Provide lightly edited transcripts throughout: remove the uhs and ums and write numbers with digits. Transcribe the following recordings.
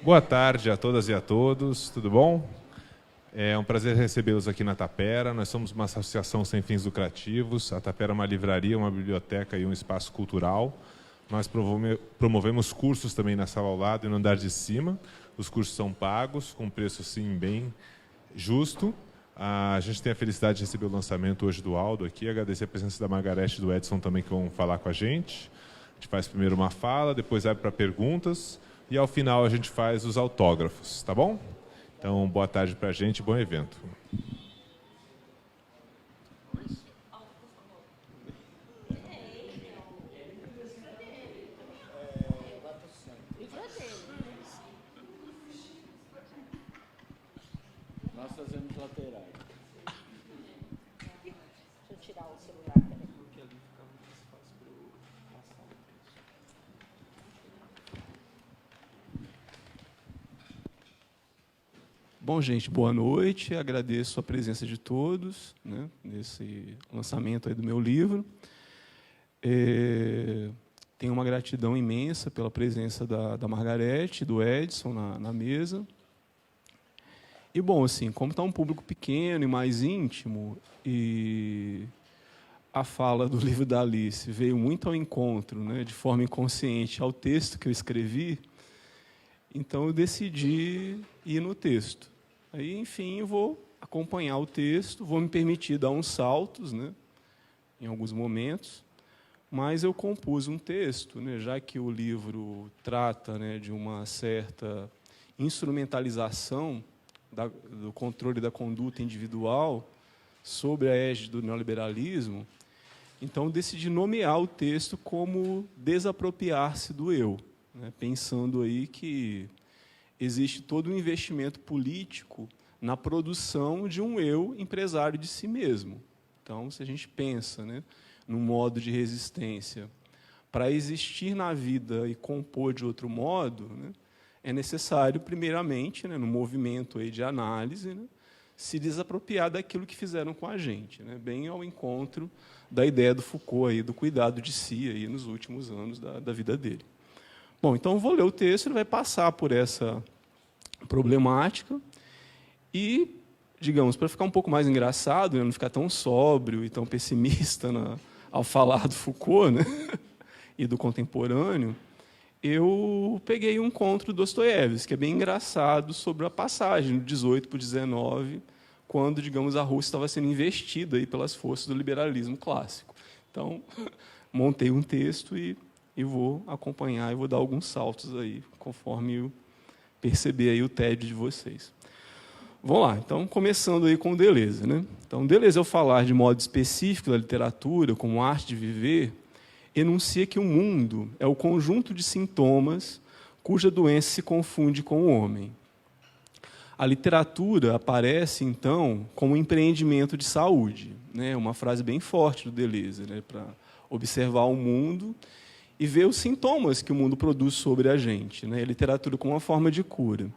Boa tarde a todas e a todos, tudo bom? É um prazer recebê-los aqui na Tapera. Nós somos uma associação sem fins lucrativos. A Tapera é uma livraria, uma biblioteca e um espaço cultural. Nós promovemos cursos também na sala ao lado e no andar de cima. Os cursos são pagos, com preço sim bem justo. A gente tem a felicidade de receber o lançamento hoje do Aldo aqui. Agradecer a presença da Margarete e do Edson também, que vão falar com a gente. A gente faz primeiro uma fala, depois abre para perguntas. E ao final a gente faz os autógrafos, tá bom? Então, boa tarde para a gente, bom evento. Nós fazemos laterais. Deixa eu tirar o celular, peraí. Porque ali ficava mais fácil para eu passar o texto. Bom, gente, boa noite. Agradeço a presença de todos, né, nesse lançamento aí do meu livro. Tenho uma gratidão imensa pela presença da Margarete, do Edson na mesa. E, bom, assim, como está um público pequeno e mais íntimo, e a fala do livro da Alice veio muito ao encontro, né, de forma inconsciente, ao texto que eu escrevi, então eu decidi ir no texto. Aí, enfim, eu vou acompanhar o texto, vou me permitir dar uns saltos, né, em alguns momentos, mas eu compus um texto, né, já que o livro trata, né, de uma certa instrumentalização do controle da conduta individual sob a égide do neoliberalismo, então decidi nomear o texto como Desapropriar-se do Eu, né, pensando aí que existe todo um investimento político na produção de um eu empresário de si mesmo. Então, se a gente pensa, né, num modo de resistência para existir na vida e compor de outro modo, né, é necessário, primeiramente, né, no movimento aí de análise, né, se desapropriar daquilo que fizeram com a gente, né, bem ao encontro da ideia do Foucault, aí, do cuidado de si aí, nos últimos anos da vida dele. Bom, então eu vou ler o texto, ele vai passar por essa problemática e, digamos, para ficar um pouco mais engraçado, né, não ficar tão sóbrio e tão pessimista ao falar do Foucault, né, e do contemporâneo, eu peguei um conto do Dostoiévski, que é bem engraçado, sobre a passagem do 18 para o 19, quando, digamos, a Rússia estava sendo investida aí pelas forças do liberalismo clássico. Então, montei um texto e vou acompanhar, e vou dar alguns saltos aí, conforme eu perceber aí o tédio de vocês. Vamos lá, então, começando aí com o Deleuze, né? Então, Deleuze, ao falar de modo específico da literatura como arte de viver, enuncia que o mundo é o conjunto de sintomas cuja doença se confunde com o homem. A literatura aparece, então, como um empreendimento de saúde, né? Uma frase bem forte do Deleuze, né? Para observar o mundo e ver os sintomas que o mundo produz sobre a gente, né? A literatura como uma forma de cura.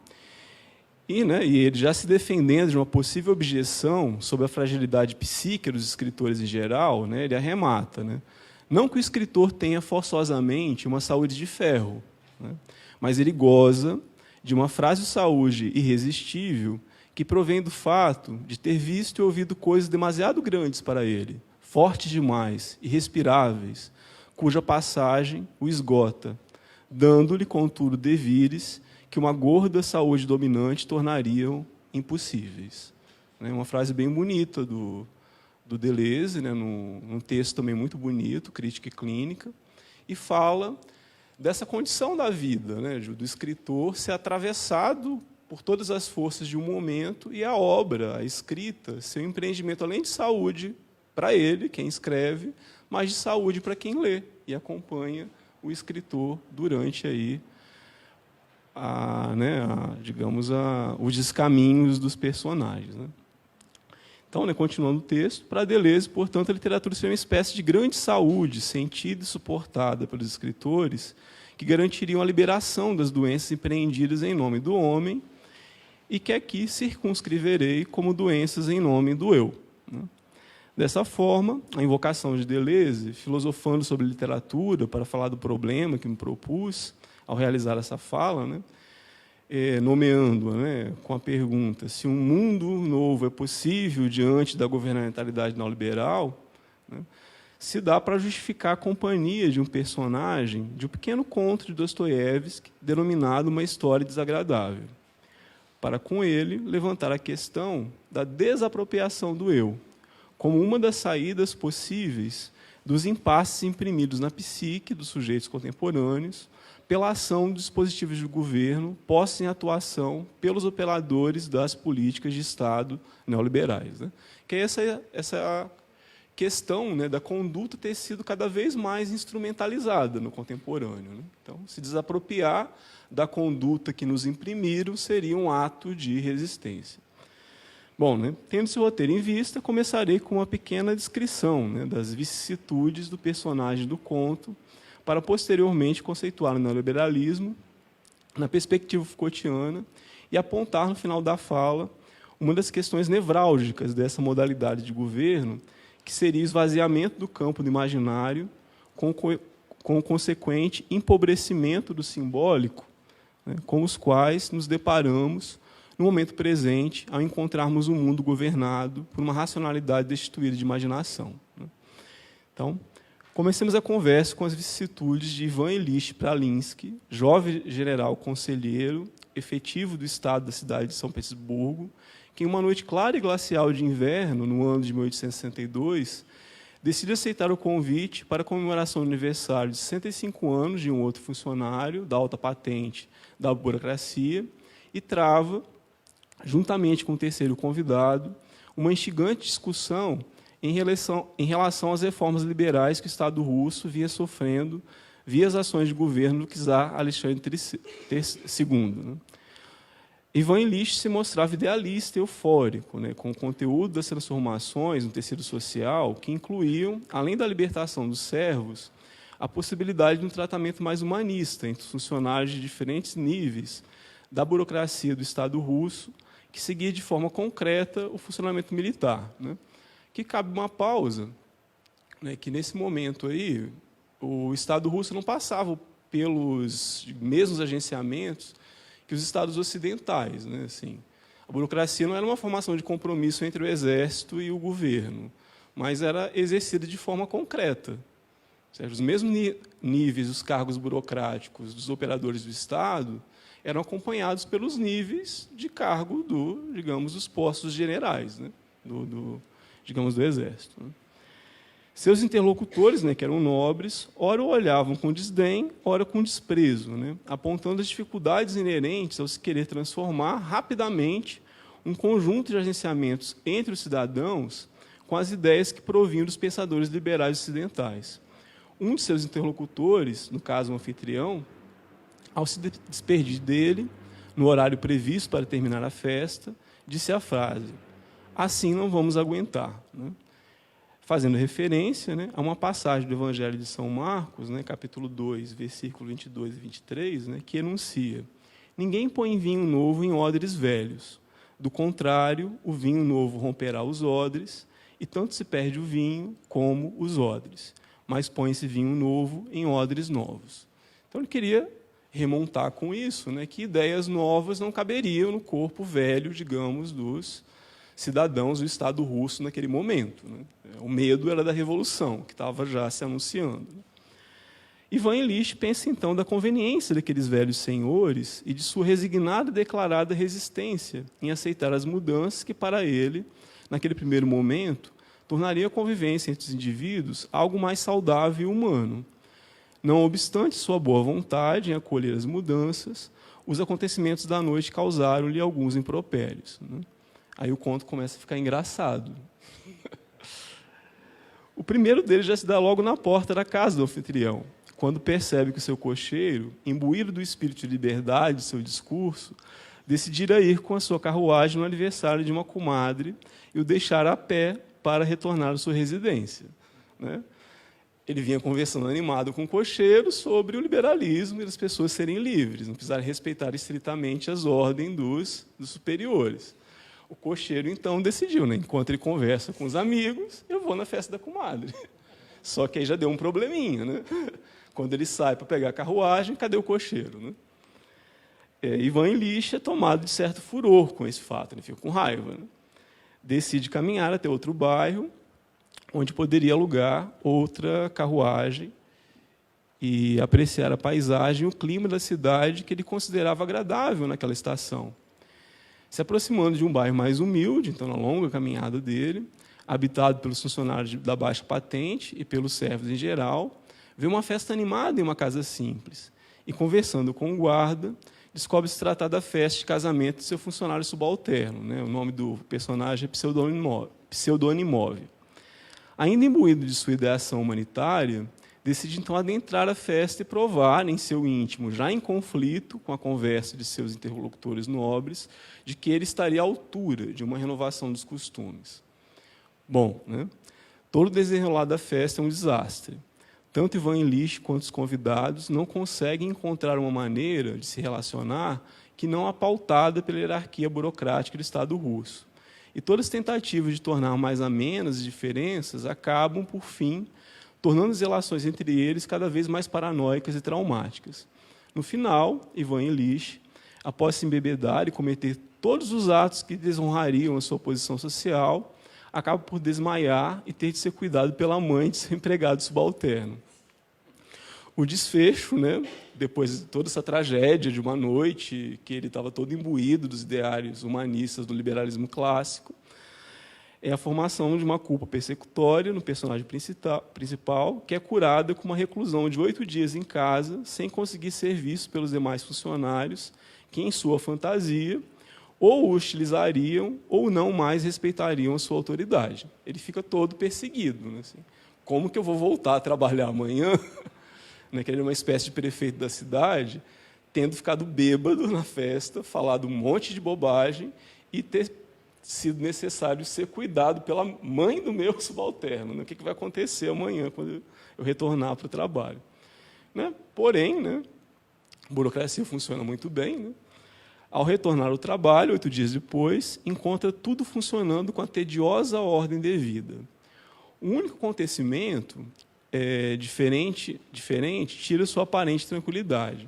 E ele, já se defendendo de uma possível objeção sobre a fragilidade psíquica dos escritores em geral, né? Ele arremata, né? Não que o escritor tenha forçosamente uma saúde de ferro, né? Mas ele goza de uma frase de saúde irresistível que provém do fato de ter visto e ouvido coisas demasiado grandes para ele, fortes demais, irrespiráveis, cuja passagem o esgota, dando-lhe, contudo, devires que uma gorda saúde dominante tornariam impossíveis. Uma frase bem bonita do Deleuze, né, num texto também muito bonito, Crítica e Clínica, e fala dessa condição da vida, né, do escritor ser atravessado por todas as forças de um momento e a obra, a escrita, ser um empreendimento, além de saúde para ele, quem escreve, mas de saúde para quem lê e acompanha o escritor durante aí os descaminhos dos personagens, né? Então, continuando o texto, para Deleuze, portanto, a literatura seria uma espécie de grande saúde, sentida e suportada pelos escritores, que garantiriam a liberação das doenças empreendidas em nome do homem e que aqui circunscreverei como doenças em nome do eu, né? Dessa forma, a invocação de Deleuze, filosofando sobre literatura para falar do problema que me propus ao realizar essa fala, né, nomeando, né, com a pergunta se um mundo novo é possível diante da governamentalidade neoliberal, né, se dá para justificar a companhia de um personagem de um pequeno conto de Dostoiévski, denominado Uma História Desagradável, para, com ele, levantar a questão da desapropriação do eu, como uma das saídas possíveis dos impasses imprimidos na psique dos sujeitos contemporâneos pela ação dos dispositivos de governo postos em atuação pelos operadores das políticas de Estado neoliberais, né? Que é essa questão, né, da conduta ter sido cada vez mais instrumentalizada no contemporâneo, né? Então, se desapropriar da conduta que nos imprimiram seria um ato de resistência. Bom, né, tendo esse roteiro em vista, começarei com uma pequena descrição, né, das vicissitudes do personagem do conto, para posteriormente conceituar o neoliberalismo na perspectiva Foucaultiana e apontar, no final da fala, uma das questões nevrálgicas dessa modalidade de governo, que seria o esvaziamento do campo do imaginário, com o consequente empobrecimento do simbólico, né, com os quais nos deparamos no momento presente, ao encontrarmos um mundo governado por uma racionalidade destituída de imaginação, né. Então, comecemos a conversa com as vicissitudes de Ivan Ilyich Pralinsky, jovem general conselheiro efetivo do Estado da cidade de São Petersburgo, que, em uma noite clara e glacial de inverno, no ano de 1862, decide aceitar o convite para a comemoração do aniversário de 65 anos de um outro funcionário da alta patente da burocracia e trava, juntamente com o terceiro convidado, uma instigante discussão em relação às reformas liberais que o Estado russo vinha sofrendo via as ações de governo do czar Alexandre II. Né? Ivan Ilyich se mostrava idealista e eufórico, né, com o conteúdo das transformações no tecido social que incluíam, além da libertação dos servos, a possibilidade de um tratamento mais humanista entre os funcionários de diferentes níveis da burocracia do Estado russo, que seguia de forma concreta o funcionamento militar, né? Que cabe uma pausa, né, que, nesse momento aí, o Estado russo não passava pelos mesmos agenciamentos que os Estados ocidentais, né? Assim, a burocracia não era uma formação de compromisso entre o exército e o governo, mas era exercida de forma concreta. Certo? Os mesmos níveis dos cargos burocráticos dos operadores do Estado eram acompanhados pelos níveis de cargo dos postos generais, né? Digamos, do Exército, né? Seus interlocutores, né, que eram nobres, ora o olhavam com desdém, ora com desprezo, né, apontando as dificuldades inerentes ao se querer transformar rapidamente um conjunto de agenciamentos entre os cidadãos com as ideias que provinham dos pensadores liberais ocidentais. Um de seus interlocutores, no caso o anfitrião, ao se despedir dele, no horário previsto para terminar a festa, disse a frase: "Assim não vamos aguentar", né? Fazendo referência, né, a uma passagem do Evangelho de São Marcos, né, capítulo 2, versículo 22 e 23, né, que enuncia: "Ninguém põe vinho novo em odres velhos. Do contrário, o vinho novo romperá os odres, e tanto se perde o vinho como os odres. Mas põe-se vinho novo em odres novos." Então, ele queria remontar com isso, né, que ideias novas não caberiam no corpo velho, digamos, dos cidadãos do Estado russo naquele momento, né? O medo era da revolução, que estava já se anunciando. Ivan Ilyich pensa, então, da conveniência daqueles velhos senhores e de sua resignada e declarada resistência em aceitar as mudanças que, para ele, naquele primeiro momento, tornaria a convivência entre os indivíduos algo mais saudável e humano. Não obstante sua boa vontade em acolher as mudanças, os acontecimentos da noite causaram-lhe alguns impropérios, né? Aí o conto começa a ficar engraçado. O primeiro deles já se dá logo na porta da casa do anfitrião, quando percebe que o seu cocheiro, imbuído do espírito de liberdade de seu discurso, decidira ir com a sua carruagem no aniversário de uma comadre e o deixar a pé para retornar à sua residência, né? Ele vinha conversando animado com o cocheiro sobre o liberalismo e as pessoas serem livres, não precisarem respeitar estritamente as ordens dos superiores. O cocheiro, então, decidiu, né? Enquanto ele conversa com os amigos, eu vou na festa da comadre. Só que aí já deu um probleminha, né? Quando ele sai para pegar a carruagem, cadê o cocheiro, né? Ivan Illich é tomado de certo furor com esse fato, ele fica com raiva, né? Decide caminhar até outro bairro, onde poderia alugar outra carruagem e apreciar a paisagem e o clima da cidade que ele considerava agradável naquela estação. Se aproximando de um bairro mais humilde, então, na longa caminhada dele, habitado pelos funcionários da baixa patente e pelos servos em geral, vê uma festa animada em uma casa simples e, conversando com o guarda, descobre se tratar da festa de casamento de seu funcionário subalterno, né? O nome do personagem é Pseudonimov. Ainda imbuído de sua ideação humanitária, decide então adentrar a festa e provar em seu íntimo, já em conflito com a conversa de seus interlocutores nobres, de que ele estaria à altura de uma renovação dos costumes. Bom, né? Todo o desenrolar da festa é um desastre. Tanto Ivan Illich quanto os convidados não conseguem encontrar uma maneira de se relacionar que não a pautada pela hierarquia burocrática do Estado russo. E todas as tentativas de tornar mais amenas as diferenças acabam, por fim, tornando as relações entre eles cada vez mais paranoicas e traumáticas. No final, Ivan Illich, após se embebedar e cometer todos os atos que desonrariam a sua posição social, acaba por desmaiar e ter de ser cuidado pela mãe de seu empregado subalterno. O desfecho, né, depois de toda essa tragédia de uma noite, que ele estava todo imbuído dos ideários humanistas do liberalismo clássico, é a formação de uma culpa persecutória no personagem principal, que é curada com uma reclusão de 8 dias em casa, sem conseguir ser visto pelos demais funcionários, que, em sua fantasia, ou o hostilizariam ou não mais respeitariam a sua autoridade. Ele fica todo perseguido, né, assim. Como que eu vou voltar a trabalhar amanhã? Né, que ele é uma espécie de prefeito da cidade, tendo ficado bêbado na festa, falado um monte de bobagem e ter sido necessário ser cuidado pela mãe do meu subalterno. Né? O que vai acontecer amanhã, quando eu retornar para o trabalho? Né? Porém, né, a burocracia funciona muito bem. Né? Ao retornar ao trabalho, 8 dias depois, encontra tudo funcionando com a tediosa ordem devida. O único acontecimento diferente tira sua aparente tranquilidade.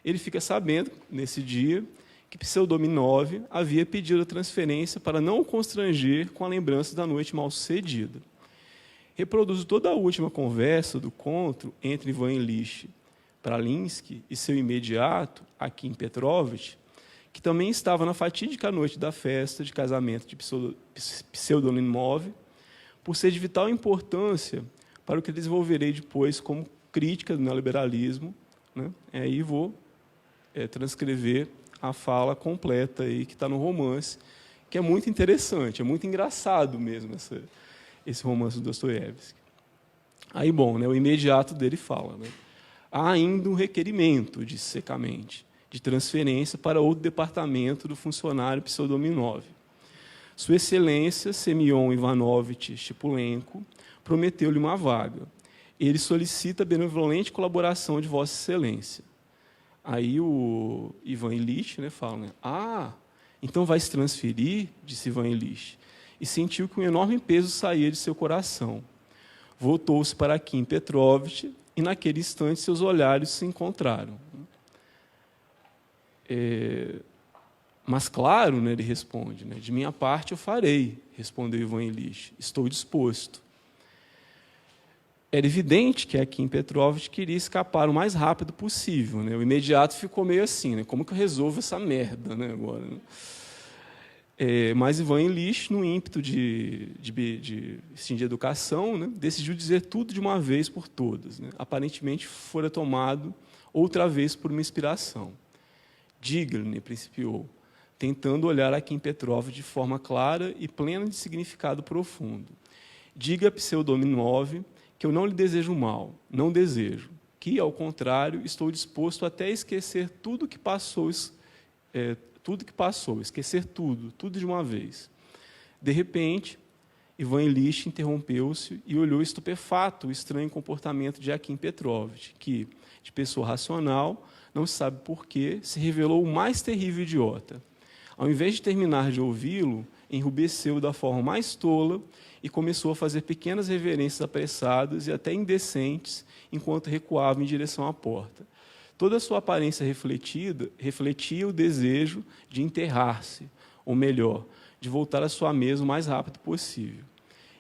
Ele fica sabendo, nesse dia, que Pseudonimov havia pedido a transferência para não o constranger com a lembrança da noite mal-sucedida. Reproduzo toda a última conversa do encontro entre Ivan Illich Pralinsky e seu imediato, Akim Petrovich, que também estava na fatídica noite da festa de casamento de Pseudonimov, por ser de vital importância para o que desenvolverei depois como crítica do neoliberalismo. Né? Aí vou transcrever a fala completa aí, que está no romance, que é muito interessante, é muito engraçado mesmo esse romance do Dostoiévski. Aí, bom, né, o imediato dele fala, né? Há ainda um requerimento, disse secamente, de transferência para outro departamento do funcionário Pseudonimov. Sua Excelência, Semyon Ivanovich Stipulenko, prometeu-lhe uma vaga. Ele solicita a benevolente colaboração de Vossa Excelência. Aí o Ivan Illich, né, fala, né, então vai se transferir, disse Ivan Illich, e sentiu que um enorme peso saía de seu coração. Voltou-se para Akim Petrovich e, naquele instante, seus olhares se encontraram. Mas, claro, né, ele responde, né, de minha parte eu farei, respondeu Ivan Illich, estou disposto. Era evidente que Akim Petrovich queria escapar o mais rápido possível. Né? O imediato ficou meio assim, né? Como que eu resolvo essa merda, né, agora? Né? Mas Ivan Illich, no ímpeto de educação, né, decidiu dizer tudo de uma vez por todas. Né? Aparentemente, fora tomado outra vez por uma inspiração. Diga-lhe, principiou, tentando olhar Akim Petrovich de forma clara e plena de significado profundo. Diga a Pseudonimov que eu não lhe desejo mal, não desejo, que, ao contrário, estou disposto até a esquecer tudo que passou, esquecer tudo de uma vez. De repente, Ivan Illich interrompeu-se e olhou estupefato o estranho comportamento de Akim Petrovich, que, de pessoa racional, não se sabe porquê, se revelou o mais terrível idiota. Ao invés de terminar de ouvi-lo, enrubesceu da forma mais tola e começou a fazer pequenas reverências apressadas e até indecentes, enquanto recuava em direção à porta. Toda a sua aparência refletia o desejo de enterrar-se, ou melhor, de voltar à sua mesa o mais rápido possível.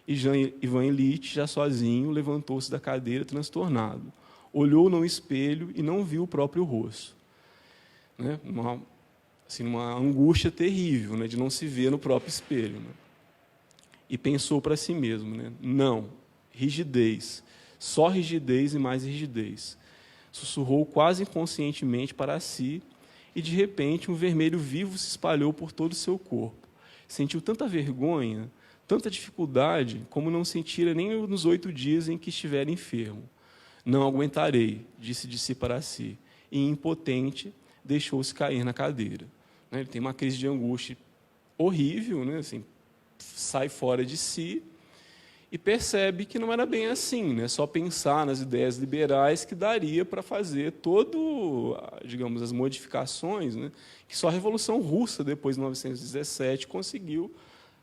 E Ivan Ilitch, já sozinho, levantou-se da cadeira transtornado. Olhou no espelho e não viu o próprio rosto. Né? Uma angústia terrível, né? De não se ver no próprio espelho. Né? E pensou para si mesmo, né? Não, rigidez, só rigidez e mais rigidez. Sussurrou quase inconscientemente para si e, de repente, um vermelho vivo se espalhou por todo o seu corpo. Sentiu tanta vergonha, tanta dificuldade, como não sentira nem nos 8 dias em que estivera enfermo. Não aguentarei, disse de si para si, e, impotente, deixou-se cair na cadeira. Ele tem uma crise de angústia horrível, né? Assim, sai fora de si e percebe que não era bem assim, né? Só pensar nas ideias liberais que daria para fazer digamos, as modificações, né? Que só a Revolução Russa, depois de 1917, conseguiu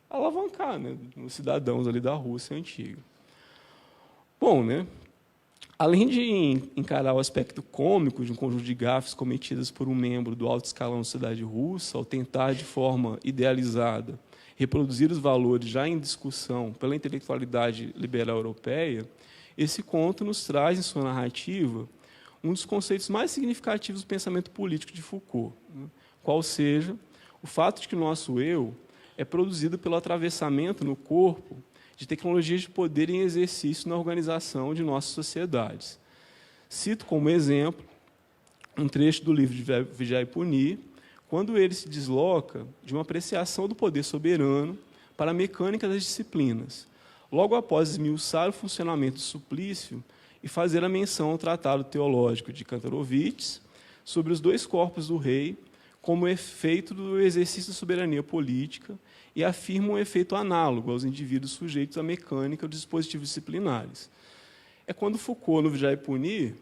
alavancar, né? Os cidadãos ali da Rússia antiga. Bom, né? Além de encarar o aspecto cômico de um conjunto de gafes cometidas por um membro do alto escalão da sociedade russa, ao tentar, de forma idealizada, reproduzir os valores já em discussão pela intelectualidade liberal europeia, esse conto nos traz, em sua narrativa, um dos conceitos mais significativos do pensamento político de Foucault, né? Qual seja o fato de que o nosso eu é produzido pelo atravessamento no corpo de tecnologias de poder em exercício na organização de nossas sociedades. Cito como exemplo um trecho do livro de Vigiar e Punir, quando ele se desloca de uma apreciação do poder soberano para a mecânica das disciplinas, logo após esmiuçar o funcionamento do suplício e fazer a menção ao tratado teológico de Kantorowicz sobre os 2 corpos do rei como efeito do exercício da soberania política e afirma um efeito análogo aos indivíduos sujeitos à mecânica dos dispositivos disciplinares. É quando Foucault, no Vigiar e Punir,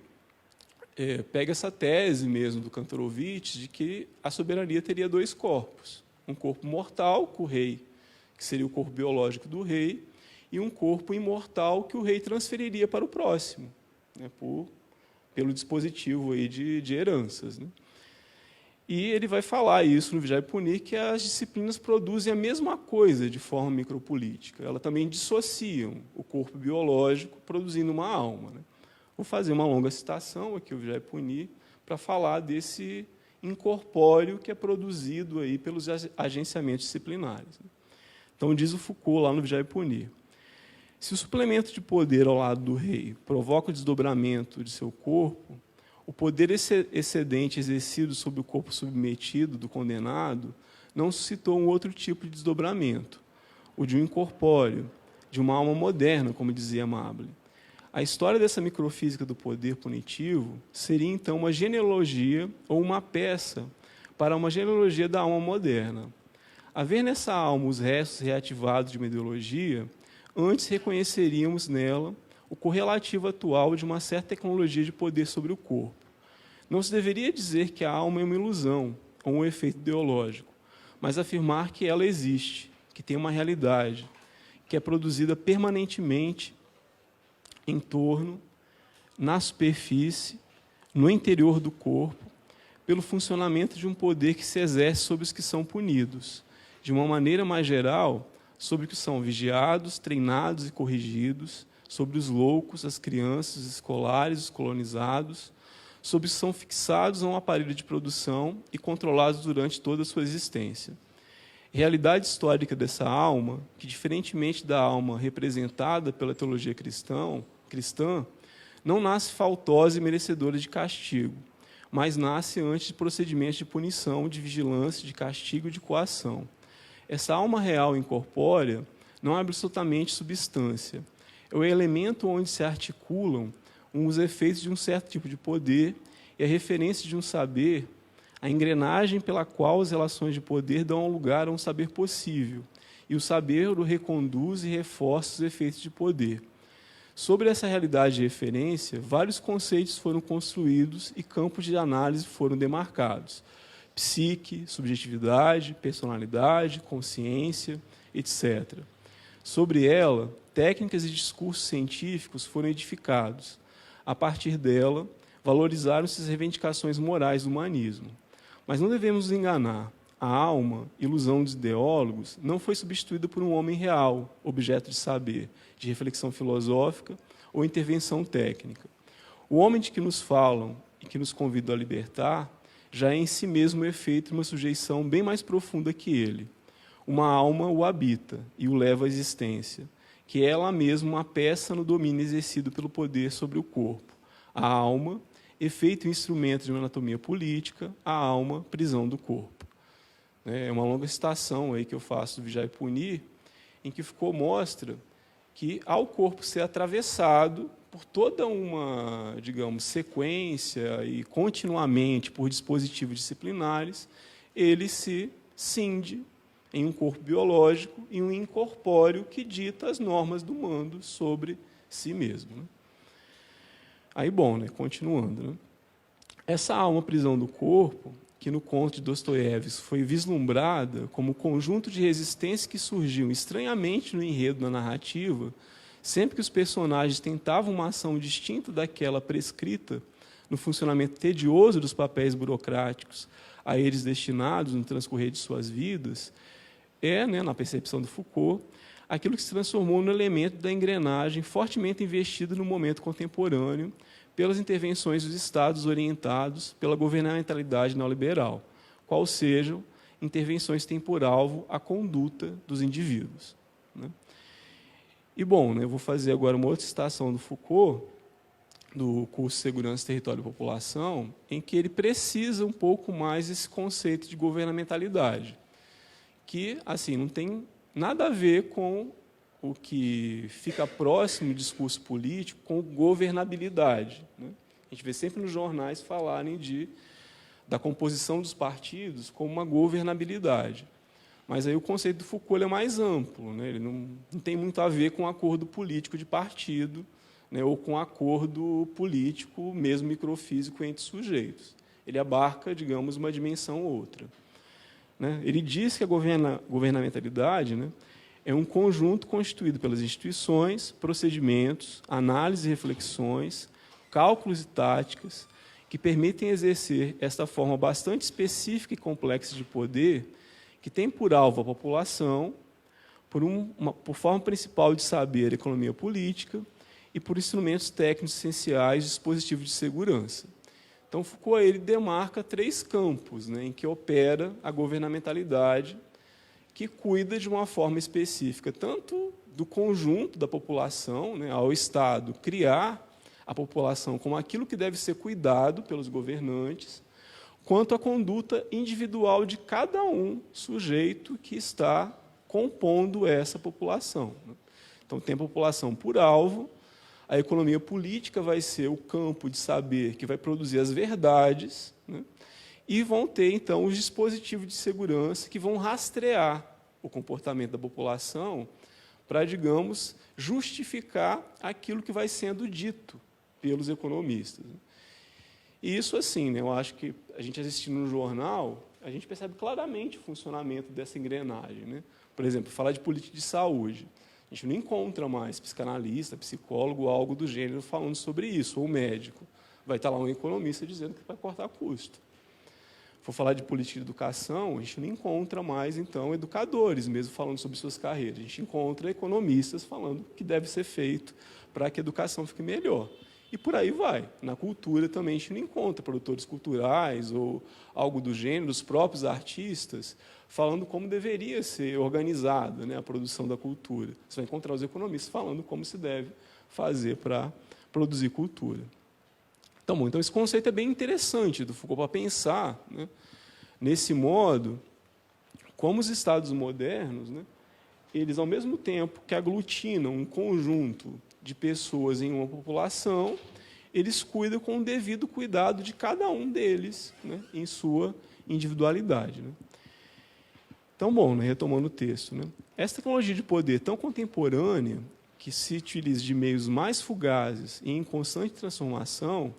pega essa tese mesmo do Kantorowicz de que a soberania teria 2 corpos. Um corpo mortal, que o rei, que seria o corpo biológico do rei, e um corpo imortal que o rei transferiria para o próximo, né, pelo dispositivo aí de heranças. Né? E ele vai falar isso no Vigiar e Punir, que as disciplinas produzem a mesma coisa de forma micropolítica. Elas também dissociam o corpo biológico produzindo uma alma. Né? Vou fazer uma longa citação aqui, o Vigiar e Punir, para falar desse incorpóreo que é produzido aí pelos agenciamentos disciplinares. Então, diz o Foucault lá no Vigiar e Punir: se o suplemento de poder ao lado do rei provoca o desdobramento de seu corpo, o poder excedente exercido sobre o corpo submetido do condenado não suscitou um outro tipo de desdobramento, o de um incorpóreo, de uma alma moderna, como dizia Mable. A história dessa microfísica do poder punitivo seria, então, uma genealogia ou uma peça para uma genealogia da alma moderna. A ver nessa alma os restos reativados de uma ideologia, antes reconheceríamos nela o correlativo atual de uma certa tecnologia de poder sobre o corpo. Não se deveria dizer que a alma é uma ilusão ou um efeito ideológico, mas afirmar que ela existe, que tem uma realidade, que é produzida permanentemente em torno, na superfície, no interior do corpo, pelo funcionamento de um poder que se exerce sobre os que são punidos, de uma maneira mais geral, sobre os que são vigiados, treinados e corrigidos, sobre os loucos, as crianças, os escolares, os colonizados, sobre os que são fixados a um aparelho de produção e controlados durante toda a sua existência. Realidade histórica dessa alma, que, diferentemente da alma representada pela teologia cristã, não nasce faltosa e merecedora de castigo, mas nasce antes de procedimentos de punição, de vigilância, de castigo e de coação. Essa alma real incorpórea não é absolutamente substância. É o elemento onde se articulam os efeitos de um certo tipo de poder e a referência de um saber, a engrenagem pela qual as relações de poder dão lugar a um saber possível, e o saber o reconduz e reforça os efeitos de poder. Sobre essa realidade de referência, vários conceitos foram construídos e campos de análise foram demarcados: psique, subjetividade, personalidade, consciência, etc. Sobre ela, técnicas e discursos científicos foram edificados. A partir dela, valorizaram-se as reivindicações morais do humanismo. Mas não devemos nos enganar. A alma, ilusão dos ideólogos, não foi substituída por um homem real, objeto de saber, de reflexão filosófica ou intervenção técnica. O homem de que nos falam e que nos convidam a libertar já é em si mesmo o efeito de uma sujeição bem mais profunda que ele. Uma alma o habita e o leva à existência, que é ela mesma uma peça no domínio exercido pelo poder sobre o corpo. A alma, efeito e instrumento de uma anatomia política, a alma, prisão do corpo. É uma longa citação aí que eu faço do Vigiar e Punir, em que Foucault mostra que, ao corpo ser atravessado por toda uma, digamos, sequência e continuamente por dispositivos disciplinares, ele se cinde em um corpo biológico e um incorpóreo que dita as normas do mundo sobre si mesmo. Né? Aí, bom, né, continuando. Né? Essa alma prisão do corpo, que no conto de Dostoiévski foi vislumbrada como conjunto de resistência que surgiu estranhamente no enredo da narrativa, sempre que os personagens tentavam uma ação distinta daquela prescrita no funcionamento tedioso dos papéis burocráticos a eles destinados no transcorrer de suas vidas, né, na percepção do Foucault, aquilo que se transformou no elemento da engrenagem fortemente investido no momento contemporâneo pelas intervenções dos Estados orientados pela governamentalidade neoliberal, qual sejam intervenções que têm por alvo a conduta dos indivíduos. Né? E, bom, né, eu vou fazer agora uma outra citação do Foucault, do curso Segurança, Território e População, em que ele precisa um pouco mais esse conceito de governamentalidade, que assim, não tem nada a ver com o que fica próximo do discurso político com governabilidade. Né? A gente vê sempre nos jornais falarem da composição dos partidos como uma governabilidade. Mas aí o conceito do Foucault é mais amplo, né? Ele não tem muito a ver com acordo político de partido, né? Ou com acordo político, mesmo microfísico, entre sujeitos. Ele abarca, digamos, uma dimensão ou outra. Né? Ele diz que a governamentalidade, né, é um conjunto constituído pelas instituições, procedimentos, análises e reflexões, cálculos e táticas, que permitem exercer esta forma bastante específica e complexa de poder, que tem por alvo a população, por forma principal de saber a economia política e por instrumentos técnicos essenciais de dispositivos de segurança. Então, Foucault ele demarca 3 campos, né, em que opera a governamentalidade, que cuida de uma forma específica, tanto do conjunto da população, né, ao Estado criar a população como aquilo que deve ser cuidado pelos governantes, quanto à conduta individual de cada um sujeito que está compondo essa população. Então, tem a população por alvo, a economia política vai ser o campo de saber que vai produzir as verdades, né? E vão ter, então, os dispositivos de segurança que vão rastrear o comportamento da população para, digamos, justificar aquilo que vai sendo dito pelos economistas. E isso, assim, né, eu acho que a gente assistindo no jornal, a gente percebe claramente o funcionamento dessa engrenagem. Né? Por exemplo, falar de política de saúde. A gente não encontra mais psicanalista, psicólogo, algo do gênero falando sobre isso, ou médico. Vai estar lá um economista dizendo que vai cortar custo. For falar de política de educação, a gente não encontra mais, então, educadores mesmo falando sobre suas carreiras. A gente encontra economistas falando o que deve ser feito para que a educação fique melhor. E por aí vai. Na cultura também a gente não encontra produtores culturais ou algo do gênero, os próprios artistas, falando como deveria ser organizada, né, a produção da cultura. Você vai encontrar os economistas falando como se deve fazer para produzir cultura. Então, bom, então, esse conceito é bem interessante do Foucault para pensar, né, nesse modo, como os Estados modernos, né, eles, ao mesmo tempo que aglutinam um conjunto de pessoas em uma população, eles cuidam com o devido cuidado de cada um deles, né, em sua individualidade. Né. Então, bom, né, retomando o texto, né, essa tecnologia de poder tão contemporânea, que se utiliza de meios mais fugazes e em constante transformação,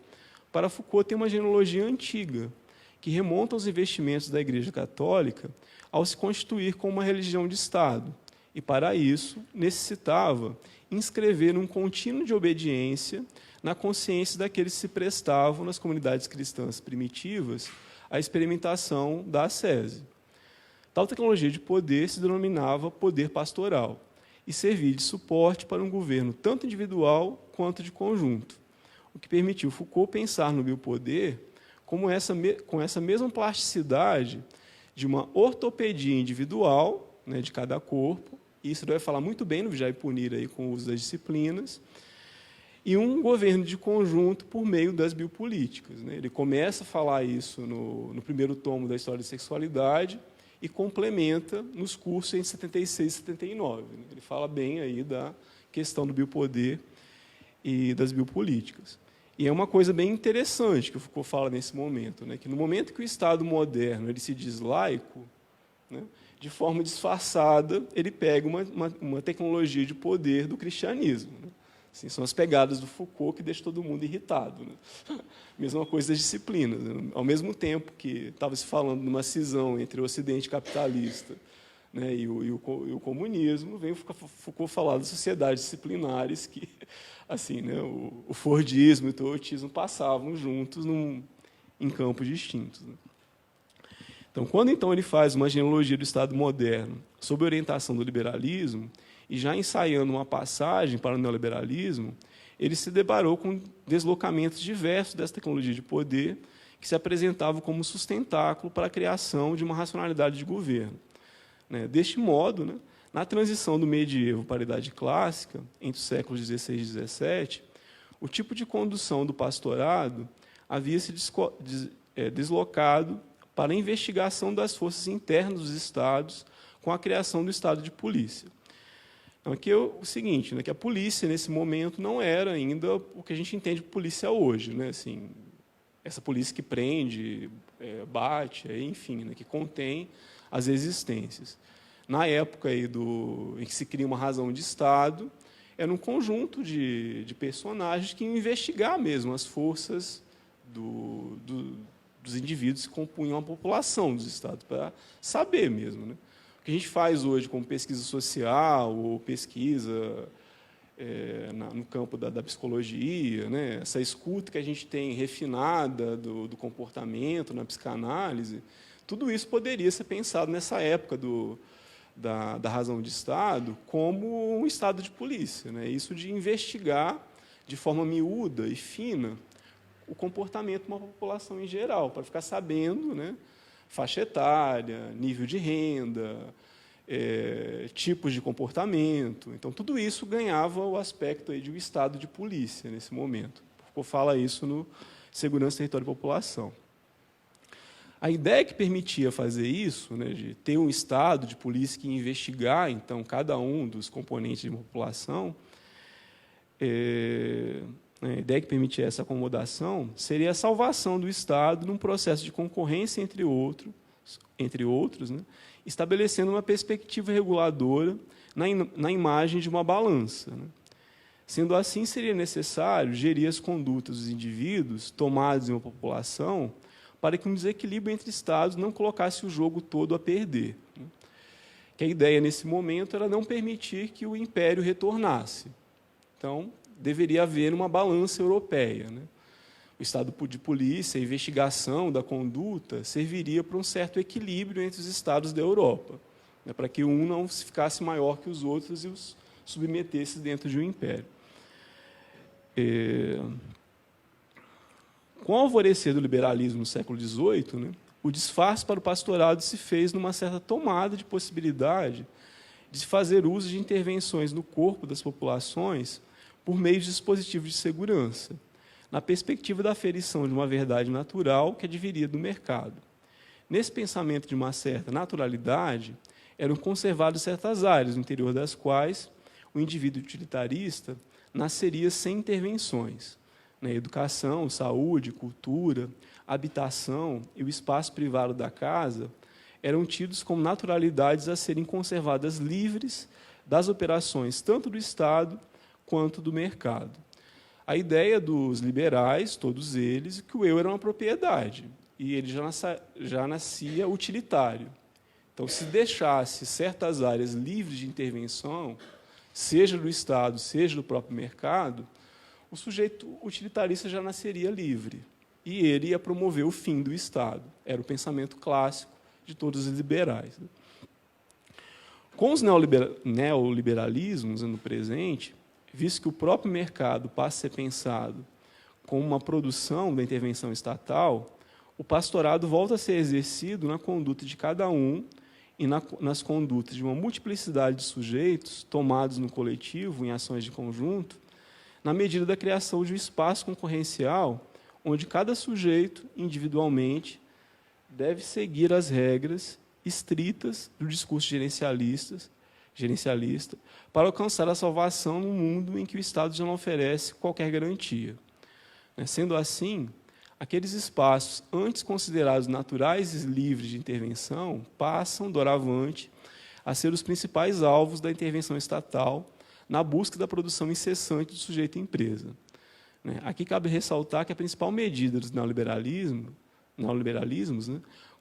para Foucault tem uma genealogia antiga, que remonta aos investimentos da Igreja Católica ao se constituir como uma religião de Estado, e, para isso, necessitava inscrever um contínuo de obediência na consciência daqueles que se prestavam nas comunidades cristãs primitivas à experimentação da ascese. Tal tecnologia de poder se denominava poder pastoral e servia de suporte para um governo tanto individual quanto de conjunto, o que permitiu Foucault pensar no biopoder com essa mesma plasticidade de uma ortopedia individual, né, de cada corpo, e isso ele vai falar muito bem no Vigiar e Punir aí, com o uso das disciplinas, e um governo de conjunto por meio das biopolíticas. Né? Ele começa a falar isso no primeiro tomo da História da Sexualidade e complementa nos cursos em 76 e 79. Né? Ele fala bem aí da questão do biopoder e das biopolíticas. E é uma coisa bem interessante que o Foucault fala nesse momento, né? Que no momento que o Estado moderno ele se diz laico, né, de forma disfarçada, ele pega uma tecnologia de poder do cristianismo. Né? Assim, são as pegadas do Foucault que deixam todo mundo irritado. Né? Mesma coisa das disciplinas. Né? Ao mesmo tempo que estava se falando de uma cisão entre o Ocidente capitalista, né, e o comunismo, vem o Foucault falar das sociedades disciplinares que, assim, né, o Fordismo e o Toyotismo passavam juntos em campos distintos. Né? Então, quando então ele faz uma genealogia do Estado moderno sob orientação do liberalismo, e já ensaiando uma passagem para o neoliberalismo, ele se deparou com deslocamentos diversos dessa tecnologia de poder que se apresentavam como sustentáculo para a criação de uma racionalidade de governo. Né? Deste modo, né, na transição do medievo para a Idade Clássica, entre os séculos XVI e XVII, o tipo de condução do pastorado havia se deslocado para a investigação das forças internas dos estados com a criação do estado de polícia. Então, aqui é o seguinte, né, que a polícia, nesse momento, não era ainda o que a gente entende de polícia hoje. Né, assim, essa polícia que prende, bate, enfim, né, que contém as existências. Na época aí em que se cria uma razão de Estado, era um conjunto de personagens que iam investigar mesmo as forças dos indivíduos que compunham a população dos estados, para saber mesmo. Né? O que a gente faz hoje como pesquisa social ou pesquisa no campo da psicologia, né? Essa escuta que a gente tem refinada do comportamento na psicanálise, tudo isso poderia ser pensado nessa época da razão de Estado como um estado de polícia. Né? Isso de investigar de forma miúda e fina o comportamento de uma população em geral, para ficar sabendo, né, faixa etária, nível de renda, tipos de comportamento. Então, tudo isso ganhava o aspecto aí de um estado de polícia nesse momento. Foucault fala isso no Segurança, Território e População. A ideia que permitia fazer isso, né, de ter um estado de polícia que ia investigar, então, cada um dos componentes de uma população, a ideia que permitia essa acomodação seria a salvação do Estado num processo de concorrência entre outros, né, estabelecendo uma perspectiva reguladora na imagem de uma balança. Né. Sendo assim, seria necessário gerir as condutas dos indivíduos tomados em uma população para que um desequilíbrio entre Estados não colocasse o jogo todo a perder. Né. Que a ideia, nesse momento, era não permitir que o império retornasse. Então, deveria haver uma balança europeia. Né? O estado de polícia, a investigação da conduta, serviria para um certo equilíbrio entre os estados da Europa, né? Para que um não ficasse maior que os outros e os submetesse dentro de um império. Com o alvorecer do liberalismo no século XVIII, né, o disfarce para o pastorado se fez numa certa tomada de possibilidade de se fazer uso de intervenções no corpo das populações por meio de dispositivos de segurança, na perspectiva da aferição de uma verdade natural que adviria do mercado. Nesse pensamento de uma certa naturalidade, eram conservadas certas áreas, no interior das quais o indivíduo utilitarista nasceria sem intervenções. Né? Educação, saúde, cultura, habitação e o espaço privado da casa eram tidos como naturalidades a serem conservadas livres das operações tanto do Estado quanto do mercado. A ideia dos liberais, todos eles, que o eu era uma propriedade, e ele já nascia utilitário. Então, se deixasse certas áreas livres de intervenção, seja do Estado, seja do próprio mercado, o sujeito utilitarista já nasceria livre, e ele ia promover o fim do Estado. Era o pensamento clássico de todos os liberais. Com os neoliberalismos no presente, visto que o próprio mercado passa a ser pensado como uma produção da intervenção estatal, o pastorado volta a ser exercido na conduta de cada um e nas condutas de uma multiplicidade de sujeitos tomados no coletivo, em ações de conjunto, na medida da criação de um espaço concorrencial onde cada sujeito, individualmente, deve seguir as regras estritas do discurso gerencialista para alcançar a salvação num mundo em que o Estado já não oferece qualquer garantia. Sendo assim, aqueles espaços antes considerados naturais e livres de intervenção passam, doravante, a ser os principais alvos da intervenção estatal na busca da produção incessante do sujeito empresa. Aqui cabe ressaltar que a principal medida dos neoliberalismos,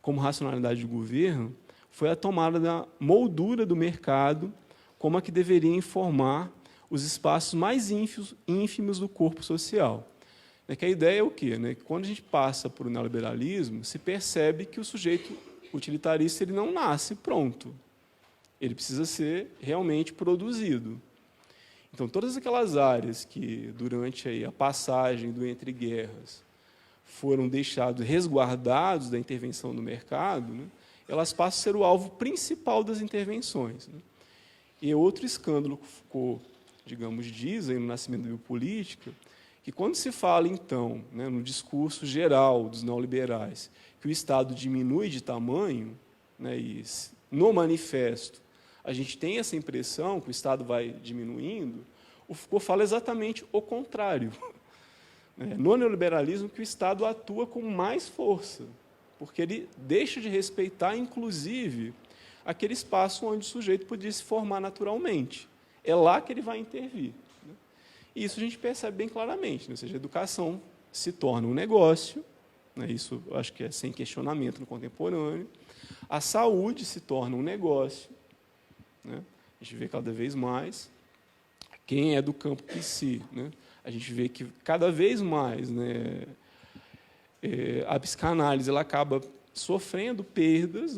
como racionalidade do governo, foi a tomada da moldura do mercado como a que deveria informar os espaços mais ínfimos do corpo social. Que a ideia é o quê? Que quando a gente passa por o neoliberalismo, se percebe que o sujeito utilitarista ele não nasce pronto. Ele precisa ser realmente produzido. Então, todas aquelas áreas que, durante a passagem do entre guerras, foram deixados resguardados da intervenção do mercado, elas passam a ser o alvo principal das intervenções. E outro escândalo que Foucault, digamos, diz aí no Nascimento da Biopolítica, que quando se fala, então, no discurso geral dos neoliberais, que o Estado diminui de tamanho, e no manifesto a gente tem essa impressão que o Estado vai diminuindo, o Foucault fala exatamente o contrário. No neoliberalismo, que o Estado atua com mais força, porque ele deixa de respeitar, inclusive, aquele espaço onde o sujeito podia se formar naturalmente. É lá que ele vai intervir. E isso a gente percebe bem claramente, ou seja, a educação se torna um negócio, isso eu acho que é sem questionamento no contemporâneo, a saúde se torna um negócio, a gente vê cada vez mais, quem é do campo psi, a gente vê que cada vez mais a psicanálise ela acaba sofrendo perdas,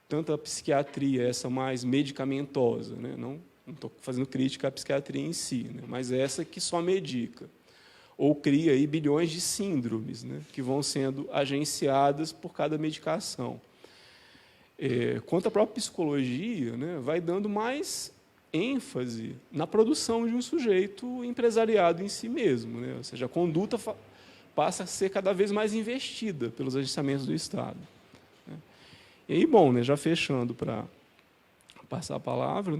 tanto a psiquiatria, essa mais medicamentosa, não estou fazendo crítica à psiquiatria em si, mas essa que só medica, ou cria aí bilhões de síndromes, que vão sendo agenciadas por cada medicação. Quanto à própria psicologia, vai dando mais ênfase na produção de um sujeito empresariado em si mesmo, ou seja, a conduta passa a ser cada vez mais investida pelos agenciamentos do Estado. E aí, bom, já fechando para passar a palavra,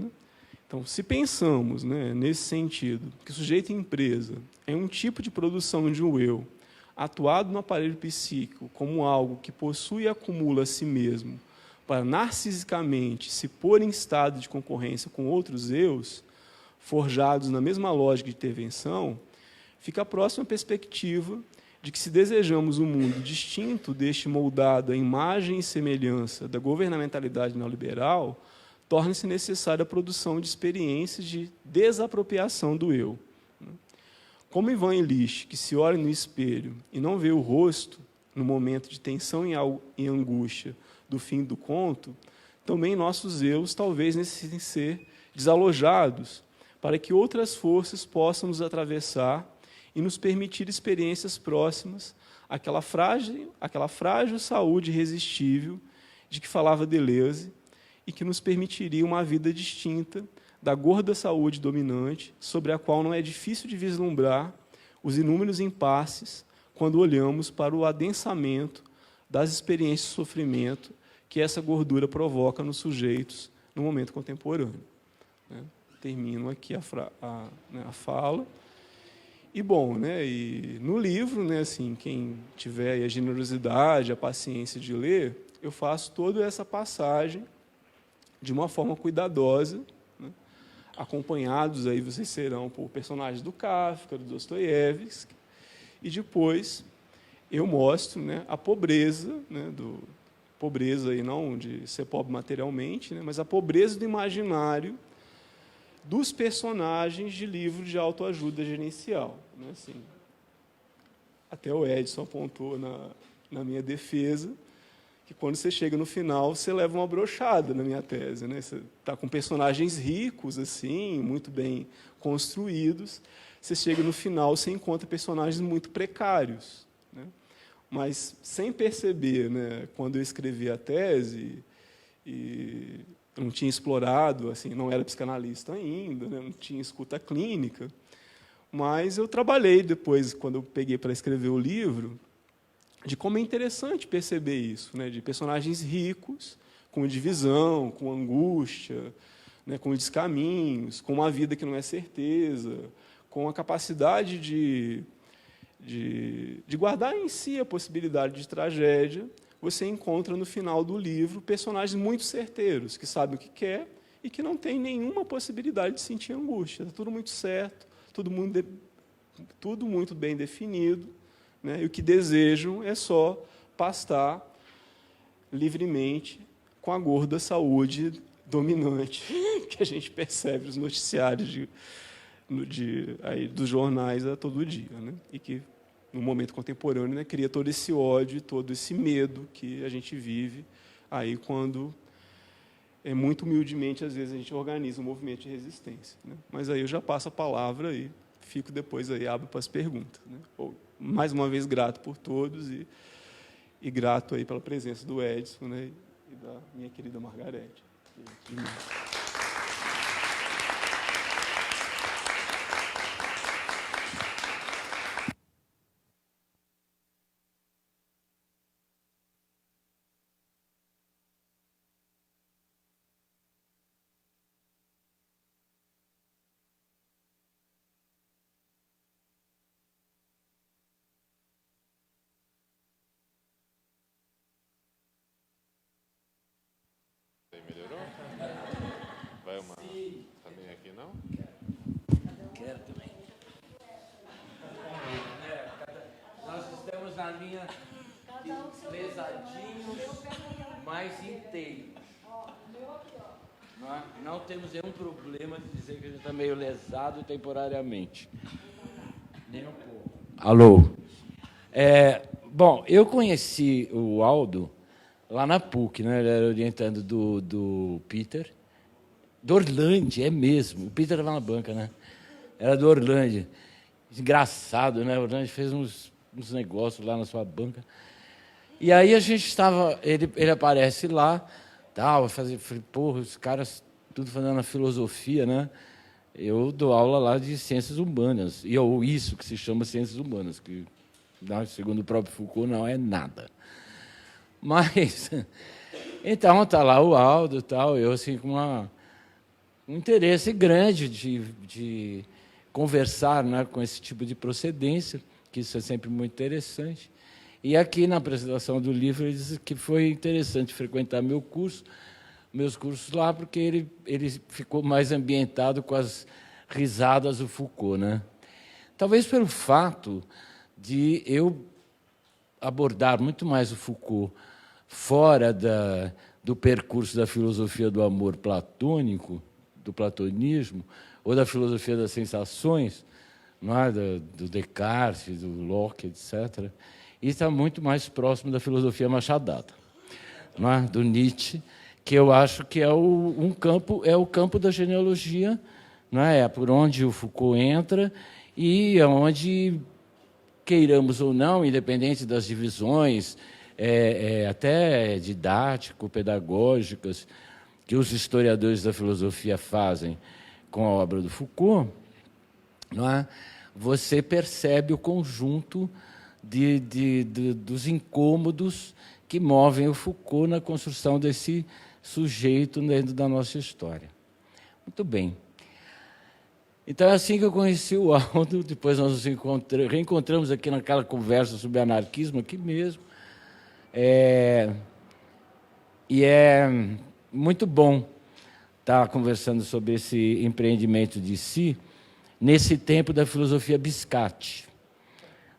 então, se pensamos nesse sentido, que o sujeito empresa é um tipo de produção de um eu, atuado no aparelho psíquico como algo que possui e acumula a si mesmo, para narcisicamente se pôr em estado de concorrência com outros eus, forjados na mesma lógica de intervenção, fica próxima a perspectiva de que, se desejamos um mundo distinto deste moldado à imagem e semelhança da governamentalidade neoliberal, torna-se necessária a produção de experiências de desapropriação do eu. Como Ivan Illich, que se olha no espelho e não vê o rosto no momento de tensão e angústia do fim do conto, também nossos eus talvez necessitem ser desalojados para que outras forças possam nos atravessar e nos permitir experiências próximas àquela frágil saúde irresistível de que falava Deleuze e que nos permitiria uma vida distinta da gorda saúde dominante, sobre a qual não é difícil de vislumbrar os inúmeros impasses quando olhamos para o adensamento das experiências de sofrimento que essa gordura provoca nos sujeitos no momento contemporâneo. Termino aqui a fala. E, bom, e no livro, assim, quem tiver a generosidade, a paciência de ler, eu faço toda essa passagem de uma forma cuidadosa, acompanhados, aí vocês serão por personagens do Kafka, do Dostoiévski, e depois eu mostro a pobreza, pobreza aí não de ser pobre materialmente, mas a pobreza do imaginário dos personagens de livro de autoajuda gerencial. Né? Assim, até o Edson apontou na minha defesa que quando você chega no final, você leva uma brochada na minha tese. Né? Você está com personagens ricos, assim, muito bem construídos. Você chega no final, você encontra personagens muito precários. Né? Mas, sem perceber, né, quando eu escrevi a tese, e eu não tinha explorado, assim, não era psicanalista ainda, né, não tinha escuta clínica, mas eu trabalhei depois, quando eu peguei para escrever o livro, de como é interessante perceber isso, né, de personagens ricos, com divisão, com angústia, né, com descaminhos, com uma vida que não é certeza, com a capacidade de guardar em si a possibilidade de tragédia. Você encontra no final do livro personagens muito certeiros, que sabem o que quer e que não têm nenhuma possibilidade de sentir angústia. Está tudo muito certo, tudo muito bem definido, né? E o que desejam é só pastar livremente com a gorda saúde dominante que a gente percebe nos noticiários dos jornais a todo dia, né? E que, no momento contemporâneo, né, cria todo esse ódio, todo esse medo que a gente vive aí quando, muito humildemente, às vezes, a gente organiza um movimento de resistência. Né? Mas aí eu já passo a palavra e fico depois aí, abro para as perguntas. Né? Mais uma vez, grato por todos e grato aí pela presença do Edson, né, e da minha querida Margarete. Melhorou? Vai uma também aqui, não? Quero também. Nós estamos na linha de lesadinhos mais inteiros. Não temos nenhum problema de dizer que a gente está meio lesado temporariamente. Nem um pouco. Alô? Bom, eu conheci o Aldo lá na PUC, né? Ele era orientando do Peter. Do Orlândia, é mesmo. O Peter estava na banca, né? Era do Orlândia. Engraçado, né? O Orlândia fez uns negócios lá na sua banca. E aí a gente estava... Ele aparece lá, tal, falei, porra, os caras tudo fazendo filosofia, né? Eu dou aula lá de ciências humanas. Ou isso que se chama ciências humanas, que, segundo o próprio Foucault, não é nada. Mas, então, está lá o Aldo, tal, eu assim, com um interesse grande de conversar, né, com esse tipo de procedência, que isso é sempre muito interessante. E aqui, na apresentação do livro, ele disse que foi interessante frequentar meus cursos lá, porque ele ficou mais ambientado com as risadas do Foucault, né? Talvez pelo fato de eu abordar muito mais o Foucault fora do percurso da filosofia do amor platônico, do platonismo, ou da filosofia das sensações, não é? do Descartes, do Locke, etc. E está muito mais próximo da filosofia machadada, não é? Do Nietzsche, que eu acho que é o campo da genealogia, não é? É por onde o Foucault entra e é onde, queiramos ou não, independente das divisões, até didático-pedagógicas, que os historiadores da filosofia fazem com a obra do Foucault, não é? Você percebe o conjunto dos incômodos que movem o Foucault na construção desse sujeito dentro da nossa história. Muito bem. Então, é assim que eu conheci o Aldo. Depois nós nos reencontramos aqui naquela conversa sobre anarquismo, aqui mesmo. E é muito bom estar conversando sobre esse empreendimento de si nesse tempo da filosofia Biscati.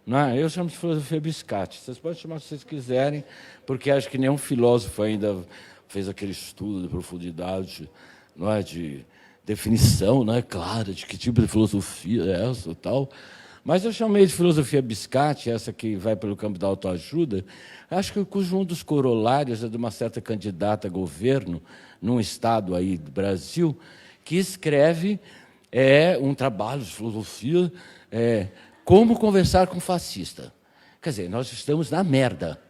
Não é? Eu chamo de filosofia Biscati. Vocês podem chamar se vocês quiserem, porque acho que nenhum filósofo ainda fez aquele estudo de profundidade, não é? de definição, né, clara de que tipo de filosofia é essa e tal. Mas eu chamei de filosofia biscate, essa que vai pelo campo da autoajuda, acho que cujo um dos corolários é de uma certa candidata a governo, num estado aí do Brasil, que escreve um trabalho de filosofia, como conversar com fascista. Quer dizer, nós estamos na merda.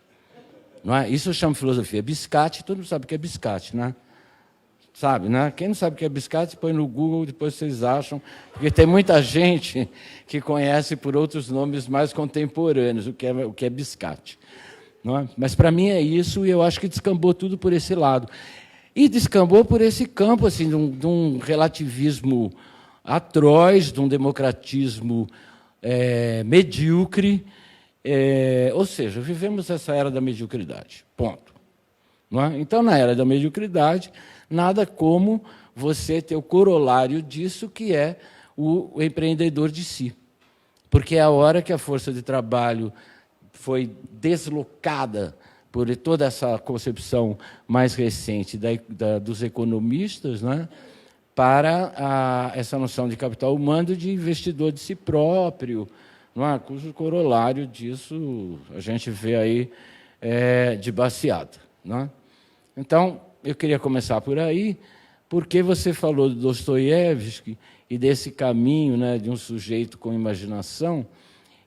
Não é? Isso eu chamo de filosofia biscate, todo mundo sabe o que é biscate, né? Sabe, né? Quem não sabe o que é biscate, põe no Google, depois vocês acham, porque tem muita gente que conhece por outros nomes mais contemporâneos o que é biscate. Não é? Mas, para mim, é isso, e eu acho que descambou tudo por esse lado. E descambou por esse campo assim, de um relativismo atroz, de um democratismo medíocre. Ou seja, vivemos essa era da mediocridade. Ponto. Não é? Então, na era da mediocridade, nada como você ter o corolário disso, que é o empreendedor de si. Porque é a hora que a força de trabalho foi deslocada por toda essa concepção mais recente dos economistas, né, para essa noção de capital humano de investidor de si próprio, não é? Cujo corolário disso a gente vê aí de baseada. Não é? Então, eu queria começar por aí, porque você falou de Dostoiévski e desse caminho, né, de um sujeito com imaginação,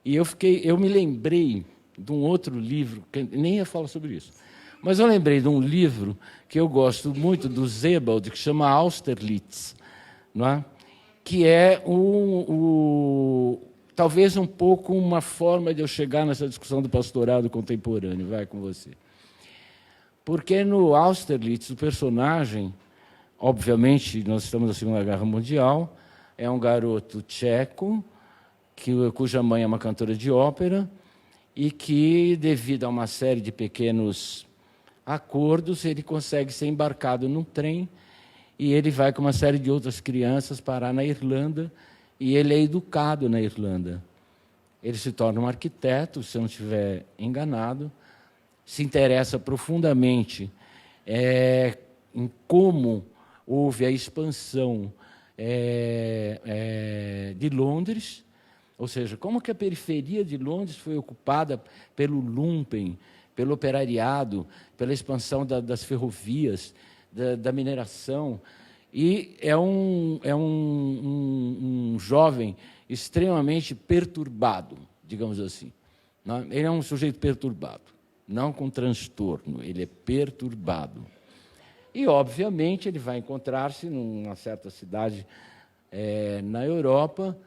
e eu me lembrei de um outro livro, que nem ia falar sobre isso, mas eu lembrei de um livro que eu gosto muito, do Sebald, que chama Austerlitz, não é? Que é talvez um pouco uma forma de eu chegar nessa discussão do pastorado contemporâneo. Vai com você. Porque no Austerlitz, o personagem, obviamente, nós estamos na Segunda Guerra Mundial, é um garoto tcheco, cuja mãe é uma cantora de ópera, e que, devido a uma série de pequenos acordos, ele consegue ser embarcado num trem, e ele vai com uma série de outras crianças parar na Irlanda, e ele é educado na Irlanda. Ele se torna um arquiteto, se eu não estiver enganado, se interessa profundamente em como houve a expansão de Londres, ou seja, como que a periferia de Londres foi ocupada pelo lumpen, pelo operariado, pela expansão das ferrovias, da mineração. E é um jovem extremamente perturbado, digamos assim. Não? Ele é um sujeito perturbado, não com transtorno, ele é perturbado. E, obviamente, ele vai encontrar-se numa certa cidade na Europa,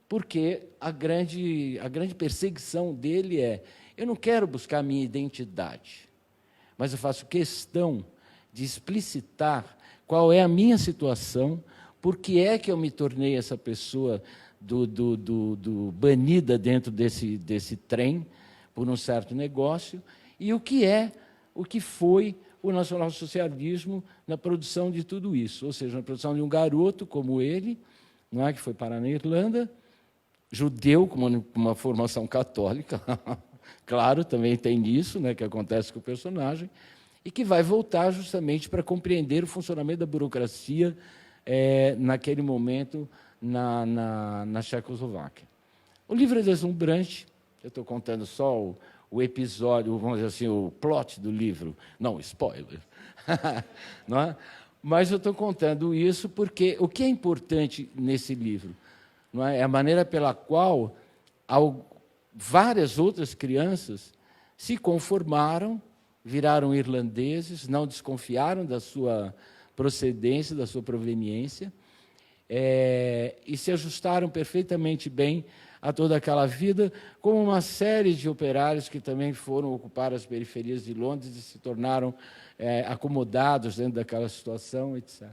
porque a grande perseguição dele eu não quero buscar a minha identidade, mas eu faço questão de explicitar qual é a minha situação, por que é que eu me tornei essa pessoa banida dentro desse trem por um certo negócio, e o que foi o nacionalsocialismo na produção de tudo isso, ou seja, na produção de um garoto como ele, não é, que foi parar na Irlanda, judeu com uma formação católica, claro, também tem isso, né, que acontece com o personagem, e que vai voltar justamente para compreender o funcionamento da burocracia naquele momento na Tchecoslováquia. O livro é deslumbrante, eu estou contando só o episódio, vamos dizer assim, o plot do livro, não, spoiler, não é? Mas eu estou contando isso porque o que é importante nesse livro, não é? É a maneira pela qual várias outras crianças se conformaram, viraram irlandeses, não desconfiaram da sua procedência, da sua proveniência, e se ajustaram perfeitamente bem a toda aquela vida, como uma série de operários que também foram ocupar as periferias de Londres e se tornaram acomodados dentro daquela situação, etc.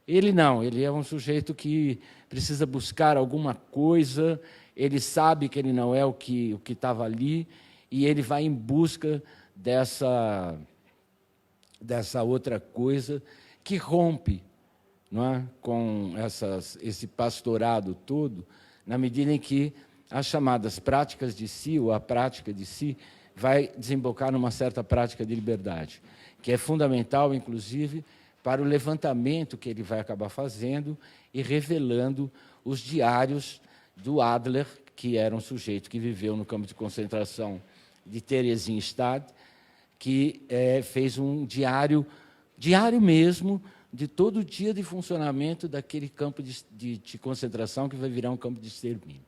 Ele não, ele é um sujeito que precisa buscar alguma coisa, ele sabe que ele não é o que estava ali, e ele vai em busca dessa outra coisa que rompe, não é, com esse pastorado todo, na medida em que as chamadas práticas de si, ou a prática de si, vai desembocar numa certa prática de liberdade, que é fundamental, inclusive, para o levantamento que ele vai acabar fazendo e revelando os diários do Adler, que era um sujeito que viveu no campo de concentração de Theresienstadt, que fez um diário mesmo, de todo o dia de funcionamento daquele campo de concentração que vai virar um campo de extermínio.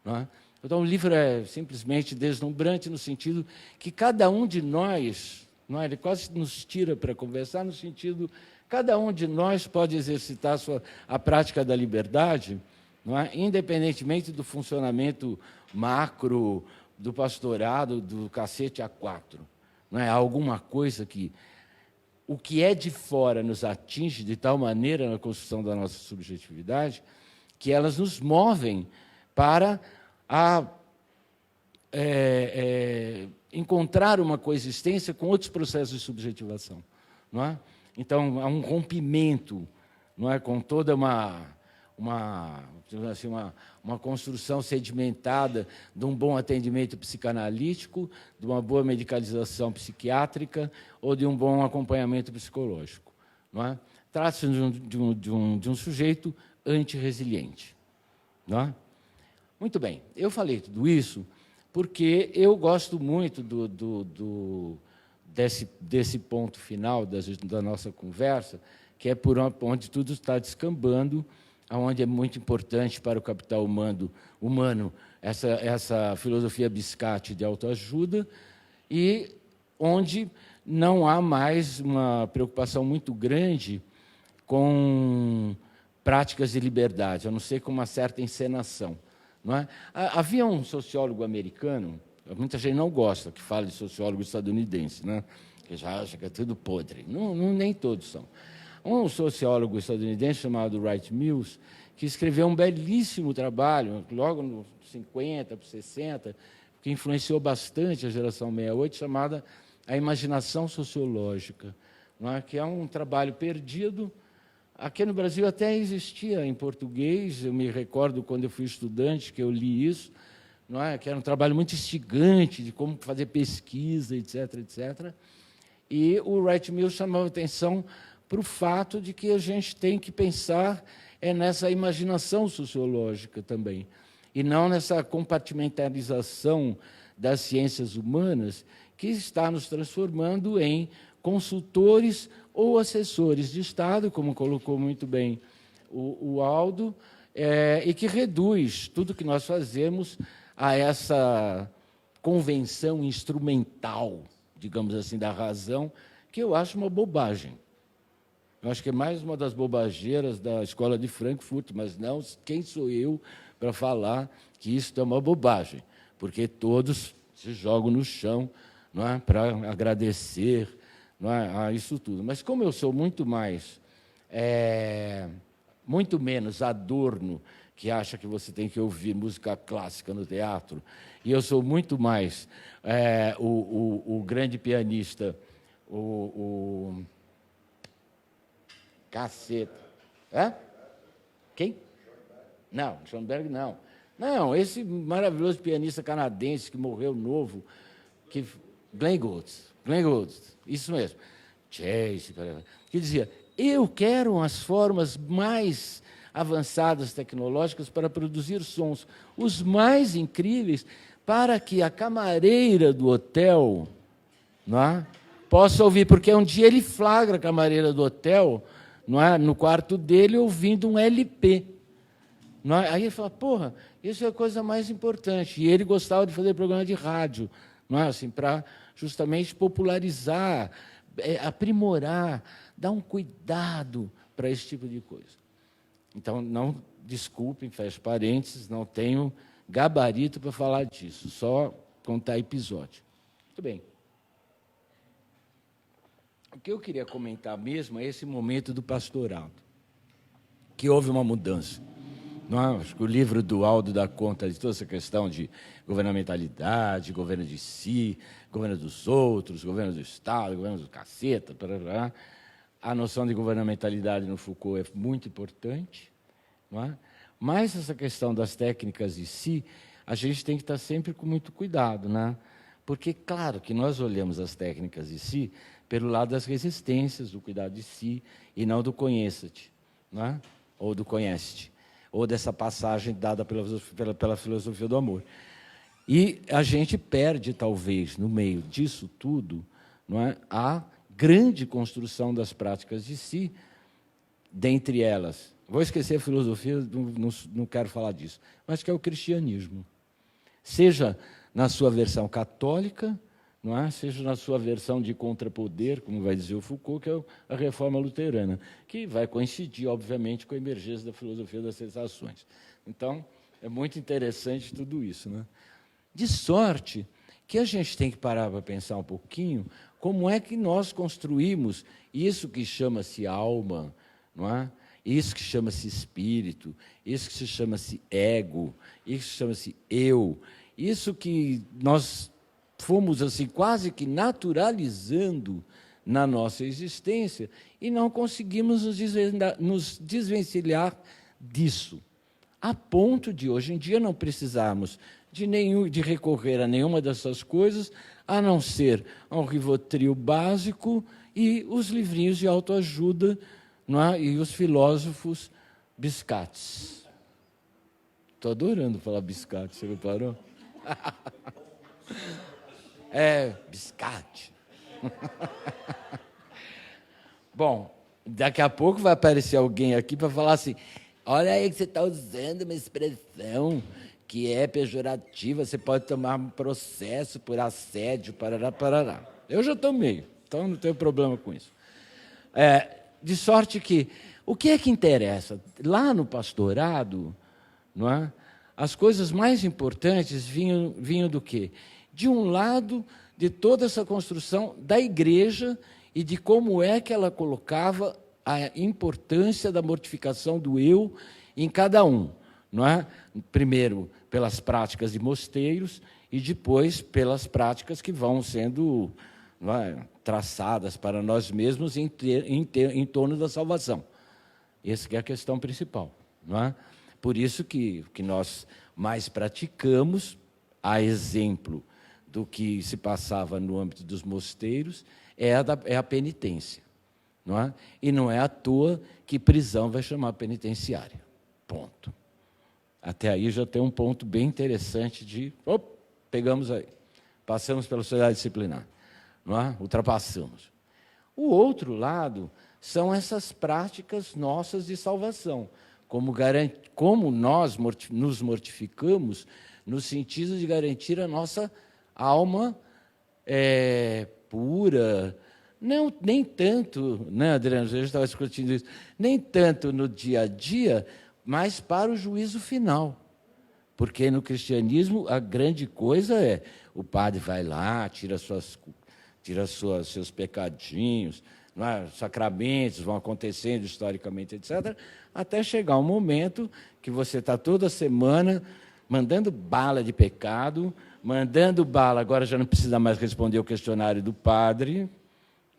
Não é? Então, o livro é simplesmente deslumbrante no sentido que cada um de nós, não é? Ele quase nos tira para conversar no sentido cada um de nós pode exercitar a prática da liberdade, não é? Independentemente do funcionamento macro, do pastorado, do cacete A4. Não é? Alguma coisa que o que é de fora nos atinge de tal maneira na construção da nossa subjetividade que elas nos movem para encontrar uma coexistência com outros processos de subjetivação. Não é? Então, há um rompimento, não é, com toda uma construção sedimentada de um bom atendimento psicanalítico, de uma boa medicalização psiquiátrica ou de um bom acompanhamento psicológico. Não é? Trata-se de um sujeito antirresiliente. Não é? Muito bem, eu falei tudo isso porque eu gosto muito desse ponto final da nossa conversa, que é por onde tudo está descambando, onde é muito importante para o capital humano essa filosofia Biscati de autoajuda, e onde não há mais uma preocupação muito grande com práticas de liberdade, a não ser com uma certa encenação. Não é? Havia um sociólogo americano, muita gente não gosta que fale de sociólogo estadunidense, né? Que já acha que é tudo podre. Nem todos são. Um sociólogo estadunidense chamado Wright Mills, que escreveu um belíssimo trabalho, logo nos 50, 60, que influenciou bastante a geração 68, chamada A Imaginação Sociológica, não é? Que é um trabalho perdido. Aqui no Brasil até existia em português, eu me recordo quando eu fui estudante que eu li isso, não é? Que era um trabalho muito instigante de como fazer pesquisa, etc., etc. E o Wright Mills chamou a atenção para o fato de que a gente tem que pensar nessa imaginação sociológica também, e não nessa compartimentalização das ciências humanas que está nos transformando em consultores ou assessores de Estado, como colocou muito bem o Aldo, e que reduz tudo que nós fazemos a essa convenção instrumental, digamos assim, da razão, que eu acho uma bobagem. Eu acho que é mais uma das bobageiras da escola de Frankfurt, mas não, quem sou eu para falar que isso é uma bobagem, porque todos se jogam no chão, não é, para agradecer, não é, a isso tudo. Mas como eu sou muito menos Adorno, que acha que você tem que ouvir música clássica no teatro, e eu sou muito mais o grande pianista, Caceta. Hã? Quem? Não, Schoenberg não. Não, esse maravilhoso pianista canadense que morreu novo, Glenn Gould, isso mesmo. Chase, que dizia, eu quero as formas mais avançadas tecnológicas para produzir sons, os mais incríveis, para que a camareira do hotel, não é, possa ouvir, porque um dia ele flagra a camareira do hotel, não é, no quarto dele, ouvindo um LP. Não é? Aí ele fala, porra, isso é a coisa mais importante. E ele gostava de fazer programa de rádio, não é, assim, para justamente popularizar, aprimorar, dar um cuidado para esse tipo de coisa. Então, não desculpem, fecho parênteses, não tenho gabarito para falar disso, só contar episódio. Muito bem. O que eu queria comentar mesmo é esse momento do pastorado, que houve uma mudança. Não, acho que o livro do Aldo dá conta de toda essa questão de governamentalidade, governo de si, governo dos outros, governo do Estado, governo do caceta, tarará. A noção de governamentalidade no Foucault é muito importante, não é? Mas essa questão das técnicas de si, a gente tem que estar sempre com muito cuidado, né? Porque, claro, que nós olhamos as técnicas de si pelo lado das resistências, do cuidado de si, e não do conheça-te, não é? Ou do conhece-te, ou dessa passagem dada pela filosofia do amor. E a gente perde, talvez, no meio disso tudo, não é? A grande construção das práticas de si, dentre elas. Vou esquecer a filosofia, não quero falar disso, mas que é o cristianismo. Seja na sua versão católica, não é? Seja na sua versão de contrapoder, como vai dizer o Foucault, que é a reforma luterana, que vai coincidir, obviamente, com a emergência da filosofia das sensações. Então, é muito interessante tudo isso, né? De sorte que a gente tem que parar para pensar um pouquinho como é que nós construímos isso que chama-se alma, não é? Isso que chama-se espírito, isso que chama-se ego, isso que chama-se eu, isso que nós fomos assim quase que naturalizando na nossa existência e não conseguimos nos desvencilhar disso, a ponto de hoje em dia não precisarmos de recorrer a nenhuma dessas coisas, a não ser ao Rivotril básico e os livrinhos de autoajuda, não é? E os filósofos biscates. Estou adorando falar biscate, você reparou? Biscate. Bom, daqui a pouco vai aparecer alguém aqui para falar assim, olha aí que você está usando uma expressão que é pejorativa, você pode tomar um processo por assédio, parará, parará. Eu já tomei, então não tenho problema com isso. De sorte que, o que é que interessa? Lá no pastorado, não é? As coisas mais importantes vinham do quê? De um lado, de toda essa construção da igreja e de como é que ela colocava a importância da mortificação do eu em cada um, não é? Primeiro, pelas práticas de mosteiros e depois pelas práticas que vão sendo, não é, traçadas para nós mesmos em torno da salvação. Essa que é a questão principal, não é? Por isso que nós mais praticamos, a exemplo do que se passava no âmbito dos mosteiros, é a penitência, não é? E não é à toa que prisão vai chamar penitenciária. Ponto. Até aí já tem um ponto bem interessante de... pegamos aí. Passamos pela sociedade disciplinar. Não é? Ultrapassamos. O outro lado são essas práticas nossas de salvação. Como nós nos mortificamos no sentido de garantir a nossa alma pura. Não, nem tanto, né, Adriano? A gente estava discutindo isso. Nem tanto no dia a dia, mas para o juízo final. Porque no cristianismo a grande coisa é o padre vai lá, tira seus pecadinhos, não é? Sacramentos vão acontecendo historicamente, etc., até chegar um momento que você está toda semana mandando bala de pecado, mandando bala, agora já não precisa mais responder o questionário do padre.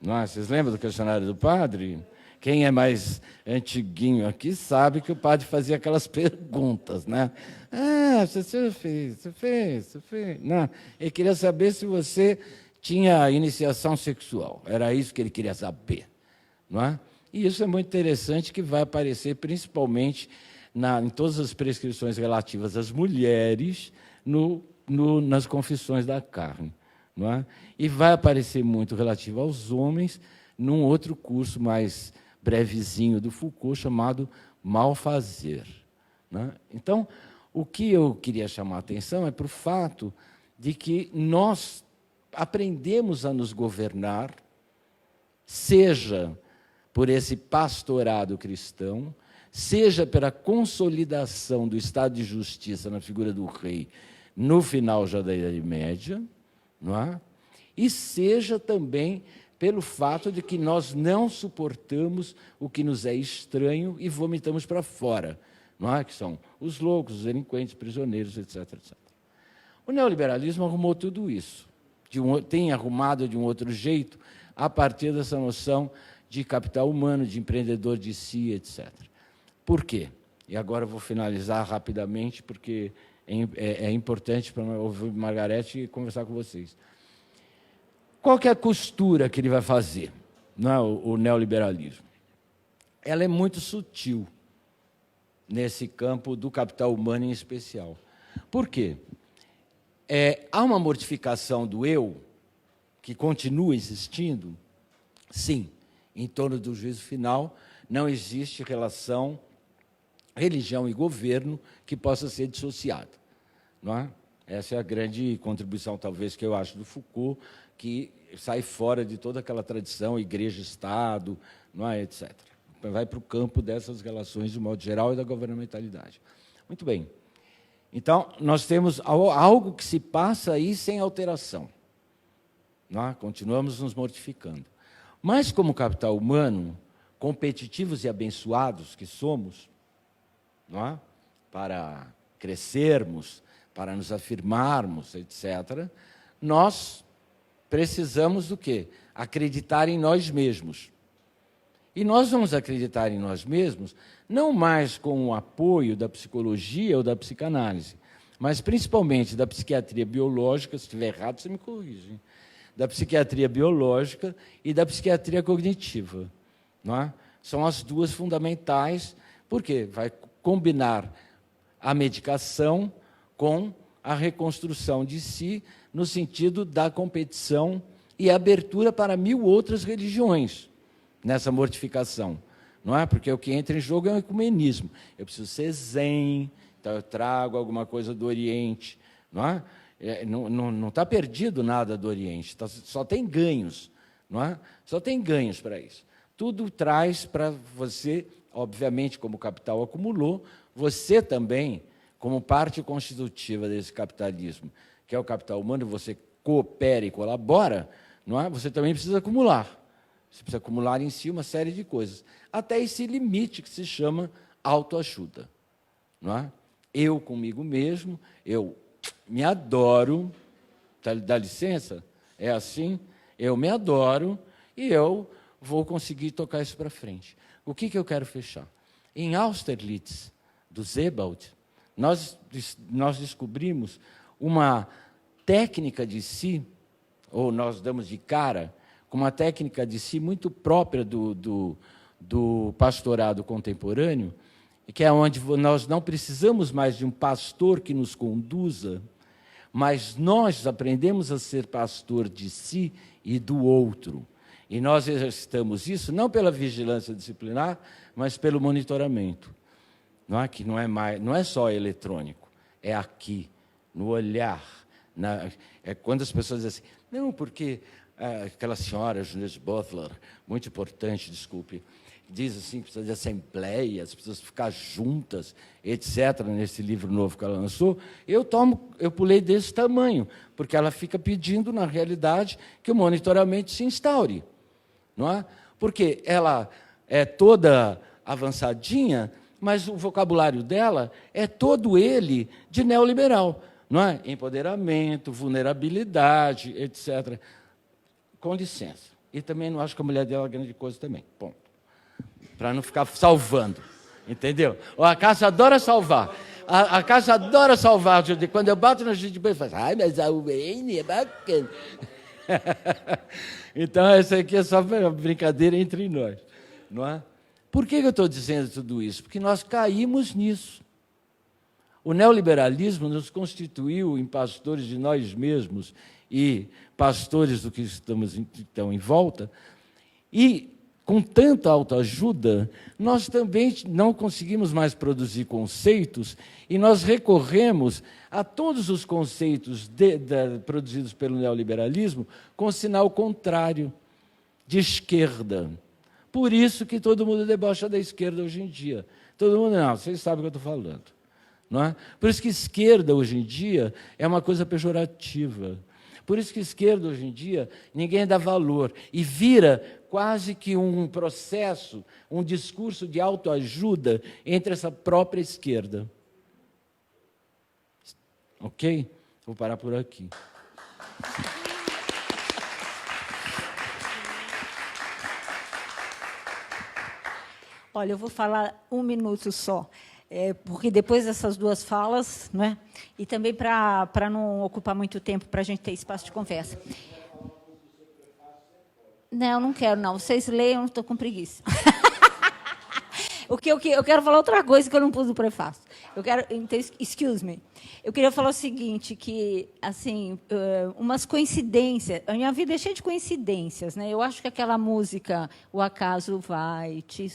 Não é? Vocês lembram do questionário do padre? Quem é mais antiguinho aqui sabe que o padre fazia aquelas perguntas, né? Você fez. Não. Ele queria saber se você tinha iniciação sexual. Era isso que ele queria saber, não é? E isso é muito interessante, que vai aparecer principalmente em todas as prescrições relativas às mulheres nas confissões da carne, não é? E vai aparecer muito relativo aos homens num outro curso mais brevezinho do Foucault, chamado Malfazer. Né? Então, o que eu queria chamar a atenção é para o fato de que nós aprendemos a nos governar, seja por esse pastorado cristão, seja pela consolidação do Estado de Justiça na figura do rei no final já da Idade Média, não é? E seja também pelo fato de que nós não suportamos o que nos é estranho e vomitamos para fora, não é? Que são os loucos, os delinquentes, prisioneiros, etc., etc. O neoliberalismo arrumou tudo isso, tem arrumado de um outro jeito, a partir dessa noção de capital humano, de empreendedor de si, etc. Por quê? E agora eu vou finalizar rapidamente, porque é importante para ouvir Margarete e conversar com vocês. Qual que é a costura que ele vai fazer, não é, o neoliberalismo? Ela é muito sutil nesse campo do capital humano em especial. Por quê? Há uma mortificação do eu que continua existindo? Sim, em torno do juízo final não existe relação religião e governo que possa ser dissociada, não é? Essa é a grande contribuição, talvez, que eu acho do Foucault, que sai fora de toda aquela tradição igreja-estado, não é, etc. Vai para o campo dessas relações, de modo geral, e da governamentalidade. Muito bem. Então, nós temos algo que se passa aí sem alteração. Não é? Continuamos nos mortificando. Mas, como capital humano, competitivos e abençoados que somos, não é? Para crescermos, para nos afirmarmos, etc., nós precisamos do quê? Acreditar em nós mesmos. E nós vamos acreditar em nós mesmos não mais com o apoio da psicologia ou da psicanálise, mas principalmente da psiquiatria biológica, se estiver errado, você me corrige, hein? Da psiquiatria biológica e da psiquiatria cognitiva. Não é? São as duas fundamentais, porque vai combinar a medicação com a reconstrução de si, no sentido da competição e abertura para 1000 outras religiões, nessa mortificação. Não é? Porque o que entra em jogo é o ecumenismo. Eu preciso ser zen, então eu trago alguma coisa do Oriente. Não é? Não está perdido nada do Oriente, só tem ganhos. Não é? Só tem ganhos para isso. Tudo traz para você, obviamente, como o capital acumulou, você também, como parte constitutiva desse capitalismo, que é o capital humano, você coopera e colabora, não é? Você também precisa acumular. Você precisa acumular em si uma série de coisas, até esse limite que se chama autoajuda. Não é? Eu comigo mesmo, eu me adoro, dá licença? É assim? Eu me adoro e eu vou conseguir tocar isso para frente. O que eu quero fechar? Em Austerlitz, do Sebald, nós descobrimos uma técnica de si, ou nós damos de cara com uma técnica de si muito própria do pastorado contemporâneo, que é onde nós não precisamos mais de um pastor que nos conduza, mas nós aprendemos a ser pastor de si e do outro. E nós exercitamos isso não pela vigilância disciplinar, mas pelo monitoramento. Não é? Que não é só eletrônico, é aqui, no olhar. Quando as pessoas dizem assim, não, porque aquela senhora, Judith Butler, muito importante, desculpe, diz assim, que precisa de assembleias, precisa ficar juntas, etc., nesse livro novo que ela lançou, eu pulei desse tamanho, porque ela fica pedindo, na realidade, que o monitoramento se instaure. Não é? Porque ela é toda avançadinha, mas o vocabulário dela é todo ele de neoliberal. Não é? Empoderamento, vulnerabilidade, etc. Com licença. E também não acho que a mulher dela é grande coisa também. Ponto. Para não ficar salvando. Entendeu? A Cássia adora salvar. A Cássia adora salvar. Quando eu bato na gente, eu falo, ai, mas a Wayne é bacana. Então, essa aqui é só uma brincadeira entre nós. Não é? Por que eu estou dizendo tudo isso? Porque nós caímos nisso. O neoliberalismo nos constituiu em pastores de nós mesmos e pastores do que estamos então em volta, e com tanta autoajuda, nós também não conseguimos mais produzir conceitos e nós recorremos a todos os conceitos produzidos pelo neoliberalismo com sinal contrário, de esquerda. Por isso que todo mundo debocha da esquerda hoje em dia. Todo mundo, não, vocês sabem o que eu estou falando. Não é? Por isso que esquerda, hoje em dia, é uma coisa pejorativa. Por isso que esquerda, hoje em dia, ninguém dá valor. E vira quase que um processo, um discurso de autoajuda entre essa própria esquerda. Ok? Vou parar por aqui. Olha, eu vou falar 1 minuto só. Porque depois dessas duas falas, né, e também para não ocupar muito tempo, para a gente ter espaço de conversa. Não quero, não. Vocês leiam, estou com preguiça. Eu quero falar outra coisa que eu não pus no prefácio. Então, excuse me. Eu queria falar o seguinte, que, assim, umas coincidências. A minha vida é cheia de coincidências, né? Eu acho que aquela música, O Acaso Vai Te...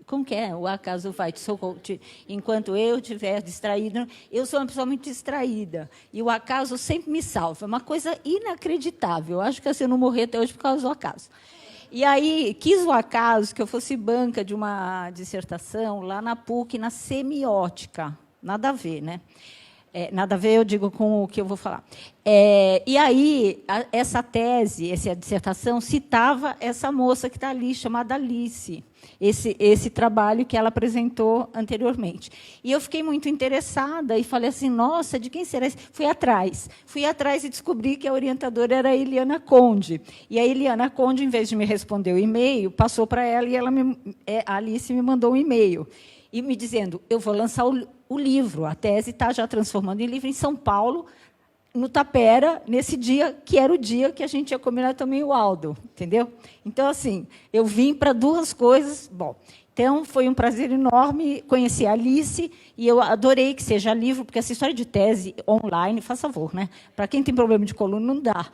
Como que é? O Acaso Vai Te Socorrer. Enquanto eu estiver distraída. Eu sou uma pessoa muito distraída. E o acaso sempre me salva. É uma coisa inacreditável. Eu acho que assim, eu não morri até hoje por causa do acaso. E aí, quis o acaso que eu fosse banca de uma dissertação lá na PUC, na semiótica. Nada a ver, né? Nada a ver, eu digo, com o que eu vou falar. E aí, essa tese, essa dissertação, citava essa moça que está ali, chamada Alice, esse trabalho que ela apresentou anteriormente. E eu fiquei muito interessada e falei assim, nossa, de quem será isso? Fui atrás e descobri que a orientadora era a Eliana Conde. E a Eliana Conde, em vez de me responder o e-mail, passou para ela e a Alice me mandou um e-mail. E me dizendo, eu vou lançar o livro, a tese está já transformando em livro em São Paulo, no Tapera, nesse dia, que era o dia que a gente ia combinar também o Aldo, entendeu? Então, assim, eu vim para duas coisas. Bom, então, foi um prazer enorme conhecer a Alice, e eu adorei que seja livro, porque essa história de tese online, faz favor, né? Para quem tem problema de coluna, não dá.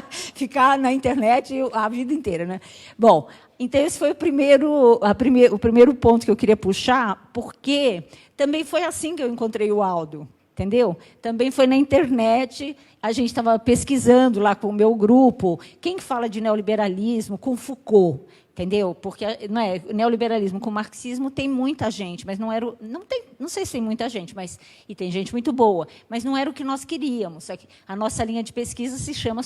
Ficar na internet a vida inteira, né? Bom, então, esse foi o primeiro ponto que eu queria puxar, porque também foi assim que eu encontrei o Aldo, entendeu? Também foi na internet, a gente estava pesquisando lá com o meu grupo, quem fala de neoliberalismo com Foucault, entendeu? Porque não é, neoliberalismo com marxismo tem muita gente, mas não era, não sei se tem muita gente, mas e tem gente muito boa, mas não era o que nós queríamos. A nossa linha de pesquisa se chama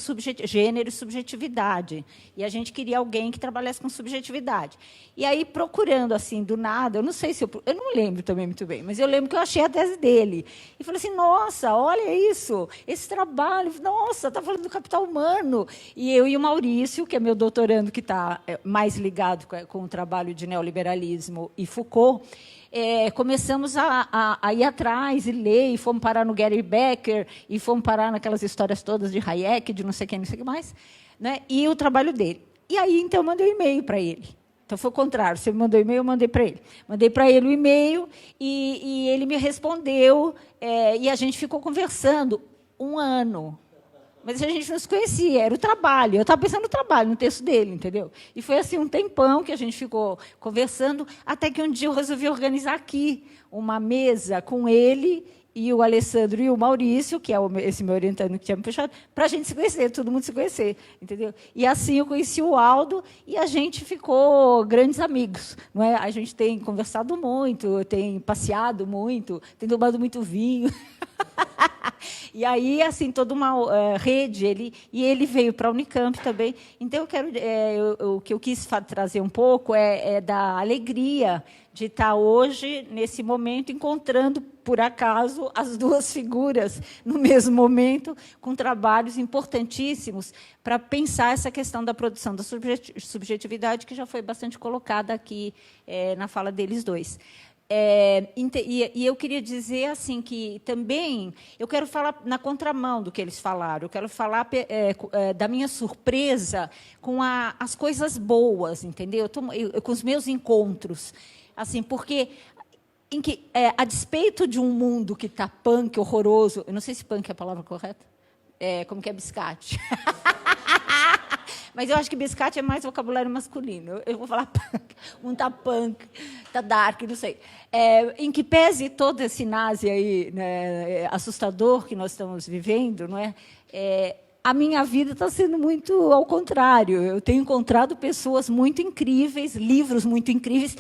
gênero e subjetividade, e a gente queria alguém que trabalhasse com subjetividade. E aí, procurando assim do nada, eu não sei se eu não lembro também muito bem, mas eu lembro que eu achei a tese dele e falei assim, nossa, olha isso, esse trabalho, nossa, está falando do capital humano. E eu e o Maurício, que é meu doutorando, que está mais ligado com o trabalho de neoliberalismo e Foucault, começamos a ir atrás e ler, e fomos parar no Gary Becker, e fomos parar naquelas histórias todas de Hayek, de não sei quem, não sei o que mais, né? E o trabalho dele. E aí, então, eu mandei um e-mail para ele. Então, foi o contrário. Você me mandou e-mail, eu mandei para ele. Mandei para ele o e-mail, e ele me respondeu, e a gente ficou conversando 1 ano. Mas a gente não se conhecia, era o trabalho. Eu estava pensando no trabalho, no texto dele, entendeu? E foi assim um tempão que a gente ficou conversando, até que um dia eu resolvi organizar aqui uma mesa com ele e o Alessandro e o Maurício, que é esse meu orientando que tinha me puxado, para a gente se conhecer, todo mundo se conhecer, entendeu? E assim eu conheci o Aldo e a gente ficou grandes amigos, não é? A gente tem conversado muito, tem passeado muito, tem tomado muito vinho. E aí, assim, toda uma rede, ele veio para a Unicamp também. Então, o que eu quis trazer um pouco é da alegria de estar hoje, nesse momento, encontrando, por acaso, as duas figuras no mesmo momento, com trabalhos importantíssimos para pensar essa questão da produção da subjetividade, que já foi bastante colocada aqui na fala deles dois. E eu queria dizer assim que também eu quero falar na contramão do que eles falaram. Eu quero falar da minha surpresa com as coisas boas, entendeu? Com os meus encontros, assim, porque a despeito de um mundo que está punk, horroroso, eu não sei se punk é a palavra correta, como que é biscate. Mas eu acho que biscate é mais vocabulário masculino. Eu vou falar punk. Um tá punk, tá dark, não sei. Em que pese todo esse nazi aí, né, assustador que nós estamos vivendo, não é? A minha vida está sendo muito ao contrário. Eu tenho encontrado pessoas muito incríveis, livros muito incríveis.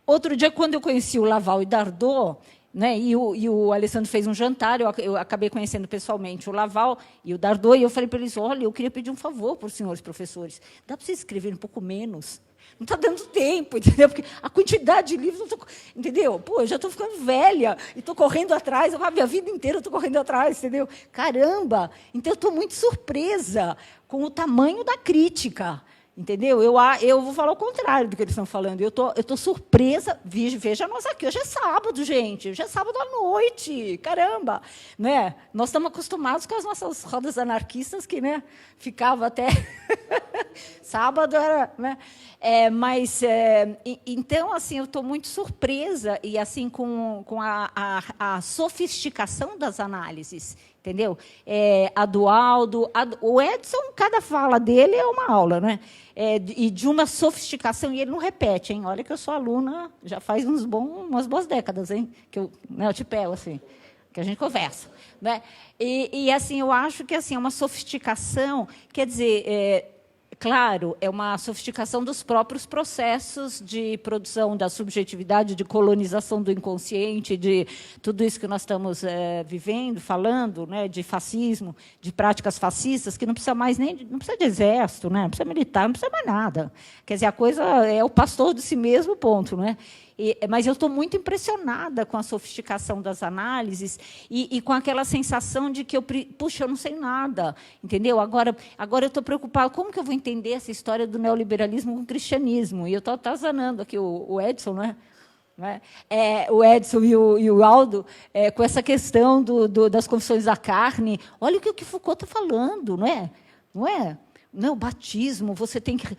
Outro dia, quando eu conheci o Laval e Dardot, né, e o Alessandro fez um jantar, eu acabei conhecendo pessoalmente o Laval e o Dardot, e eu falei para eles, olha, eu queria pedir um favor para os senhores professores, dá para vocês escreverem um pouco menos? Não está dando tempo, entendeu? Porque a quantidade de livros, entendeu? Pô, eu já estou ficando velha e estou correndo atrás, a minha vida inteira eu estou correndo atrás, entendeu? Caramba! Então, eu estou muito surpresa com o tamanho da crítica. Entendeu? Eu vou falar o contrário do que eles estão falando. Eu tô surpresa. Veja nós aqui. Hoje é sábado, gente. Hoje é sábado à noite. Caramba! Né? Nós estamos acostumados com as nossas rodas anarquistas, que, né, ficava até... sábado era... Né? Então, assim, eu estou muito surpresa e, assim, com a sofisticação das análises. Entendeu? A do Aldo, o Edson, cada fala dele é uma aula, né? E de uma sofisticação, e ele não repete, hein? Olha que eu sou aluna já faz umas boas décadas, hein? Que eu te pego, assim, que a gente conversa, né? E assim, eu acho que assim, é uma sofisticação, quer dizer, claro, é uma sofisticação dos próprios processos de produção da subjetividade, de colonização do inconsciente, de tudo isso que nós estamos vivendo, falando, né, de fascismo, de práticas fascistas, que não precisa mais não precisa de exército, né, não precisa militar, não precisa mais nada. Quer dizer, a coisa é o pastor de si mesmo, ponto, né? Mas eu estou muito impressionada com a sofisticação das análises e com aquela sensação de que puxa, eu não sei nada, entendeu? Agora eu estou preocupada, como que eu vou entender essa história do neoliberalismo com o cristianismo? E eu estou atazanando aqui o Edson, né? O Edson e o Aldo, com essa questão das confissões da carne. Olha o que o Foucault está falando, não é? Não é? Não, o batismo, você tem que...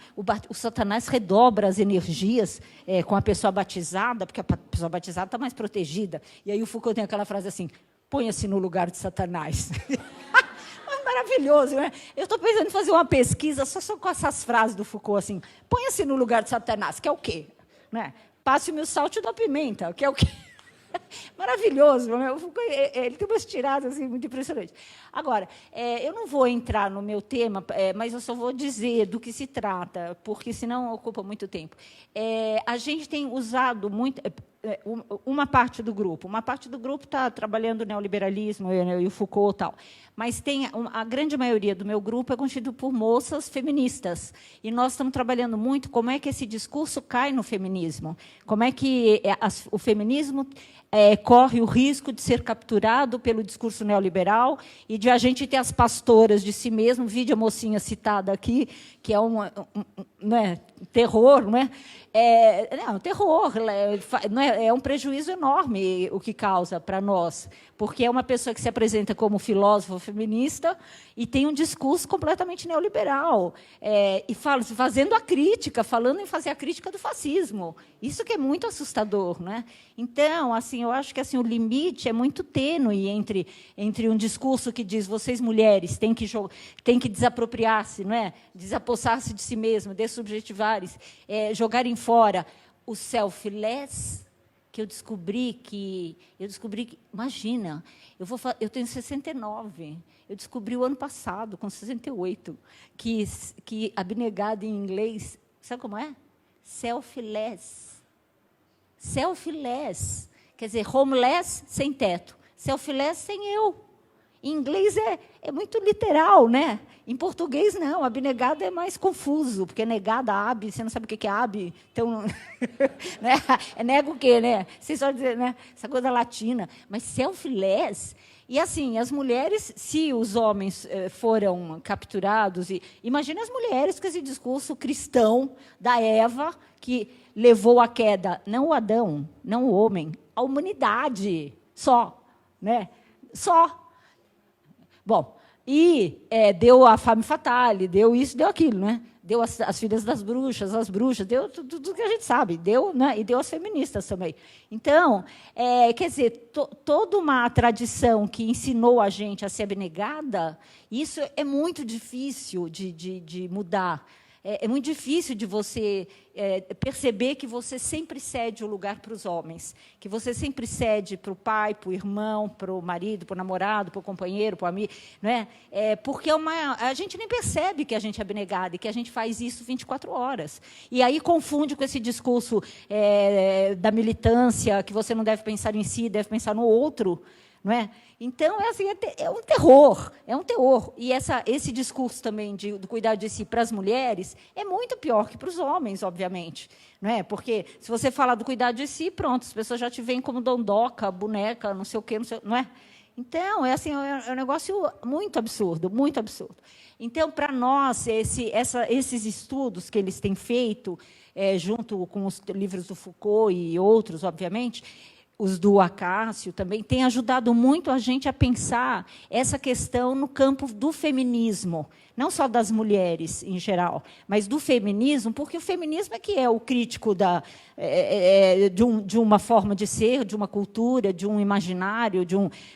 O Satanás redobra as energias com a pessoa batizada, porque a pessoa batizada está mais protegida. E aí o Foucault tem aquela frase assim, ponha-se no lugar de Satanás. Mas maravilhoso, né? Eu estou pensando em fazer uma pesquisa só com essas frases do Foucault, assim, ponha-se no lugar de Satanás, que é o quê? Né? Passe-me o sal e da pimenta, que é o quê? Maravilhoso, ele tem umas tiradas assim, muito impressionantes. Agora, eu não vou entrar no meu tema, mas eu só vou dizer do que se trata, porque senão ocupa muito tempo. A gente tem usado muito... Uma parte do grupo está trabalhando o neoliberalismo e o Foucault e tal, mas a grande maioria do meu grupo é constituído por moças feministas, e nós estamos trabalhando muito como é que esse discurso cai no feminismo, como é que o feminismo corre o risco de ser capturado pelo discurso neoliberal e de a gente ter as pastoras de si mesmo, vídeo a mocinha citada aqui, que é terror, não é? Terror, não é um prejuízo enorme o que causa para nós, porque é uma pessoa que se apresenta como filósofa feminista e tem um discurso completamente neoliberal, e fazendo a crítica, falando em fazer a crítica do fascismo. Isso que é muito assustador, né? Então, assim, eu acho que assim, o limite é muito tênue entre um discurso que diz vocês, mulheres, têm que desapropriar-se, não é? Desapossar-se de si mesmo, dessubjetivar-se, jogarem fora o selfless, que eu descobri que imagina, eu tenho 69, eu descobri o ano passado, com 68, que abnegada em inglês, sabe como é? Selfless. Selfless. Quer dizer, homeless, sem teto. Selfless, sem eu. Em inglês é muito literal, né? Em português, não. Abnegado é mais confuso, porque negada, ab, você não sabe o que é ab. Então, né? Nega o quê, né? Você só dizer, né? Essa coisa latina. Mas selfless... E, assim, as mulheres, se os homens foram capturados... Imagina as mulheres com esse discurso cristão da Eva, que levou à queda, não o Adão, não o homem, a humanidade, só. Né? Só. Bom, e deu a femme fatale, deu isso, deu aquilo, né? Deu as filhas das bruxas, as bruxas, deu tudo que a gente sabe, deu, né? E deu as feministas também. Então, quer dizer, toda uma tradição que ensinou a gente a ser abnegada, isso é muito difícil de mudar. É muito difícil de você perceber que você sempre cede o lugar para os homens, que você sempre cede para o pai, para o irmão, para o marido, para o namorado, para o companheiro, para o amigo. Não é? Porque a gente nem percebe que a gente é abnegada e que a gente faz isso 24 horas. E aí confunde com esse discurso da militância, que você não deve pensar em si, deve pensar no outro. Não é? Então, assim, é um terror, é um terror. E esse discurso também do cuidado de si para as mulheres é muito pior que para os homens, obviamente. Não é? Porque, se você falar do cuidado de si, pronto, as pessoas já te veem como dondoca, boneca, não sei o quê, não é? Então, assim, é um negócio muito absurdo, muito absurdo. Então, para nós, esses estudos que eles têm feito, junto com os livros do Foucault e outros, obviamente, os do Acácio também, têm ajudado muito a gente a pensar essa questão no campo do feminismo, não só das mulheres em geral, mas do feminismo, porque o feminismo é que é o crítico de uma forma de ser, de uma cultura, de um imaginário,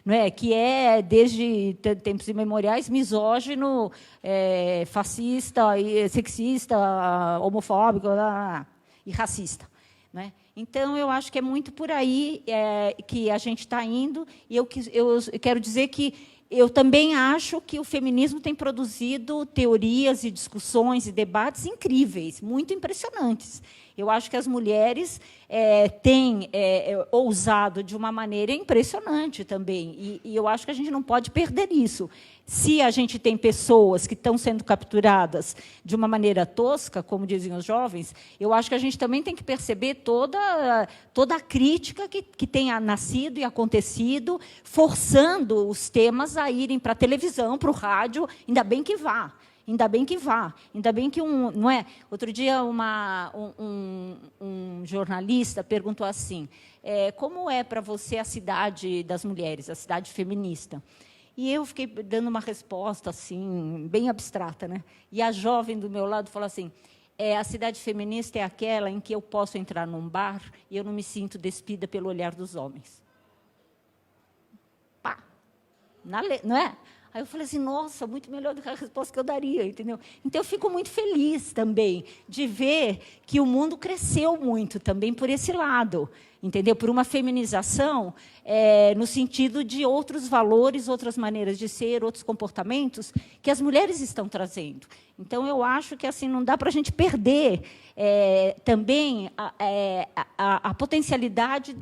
não é, que é, desde tempos imemoriais, misógino, fascista, sexista, homofóbico e racista. Né? Então, eu acho que é muito por aí que a gente está indo, e eu quero dizer que eu também acho que o feminismo tem produzido teorias e discussões e debates incríveis, muito impressionantes. Eu acho que as mulheres têm ousado de uma maneira impressionante também, e eu acho que a gente não pode perder isso. Se a gente tem pessoas que estão sendo capturadas de uma maneira tosca, como dizem os jovens, eu acho que a gente também tem que perceber toda a crítica que tenha nascido e acontecido, forçando os temas a irem para a televisão, para o rádio, ainda bem que vá. Ainda bem que vá. Ainda bem que não é. Outro dia um jornalista perguntou assim: como é para você a cidade das mulheres, a cidade feminista? E eu fiquei dando uma resposta assim, bem abstrata, né? E a jovem do meu lado falou assim: a cidade feminista é aquela em que eu posso entrar num bar e eu não me sinto despida pelo olhar dos homens. Pá! Não é? Aí eu falei assim, nossa, muito melhor do que a resposta que eu daria, entendeu? Então, eu fico muito feliz também de ver que o mundo cresceu muito também por esse lado, entendeu? Por uma feminização no sentido de outros valores, outras maneiras de ser, outros comportamentos que as mulheres estão trazendo. Então, eu acho que assim não dá para a gente perder também a potencialidade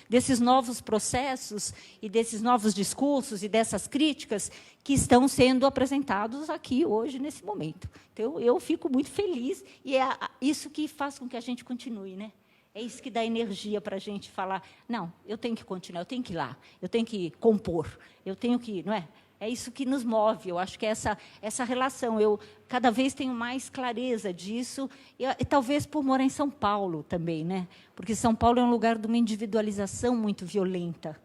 desses novos processos e desses novos discursos e dessas críticas que estão sendo apresentados aqui hoje, nesse momento. Então, eu fico muito feliz, e é isso que faz com que a gente continue, né? É isso que dá energia para a gente falar, não, eu tenho que continuar, eu tenho que ir lá, eu tenho que compor, eu tenho que... Não é? É isso que nos move, eu acho que é essa relação. Eu cada vez tenho mais clareza disso, e talvez por morar em São Paulo também, né? Porque São Paulo é um lugar de uma individualização muito violenta.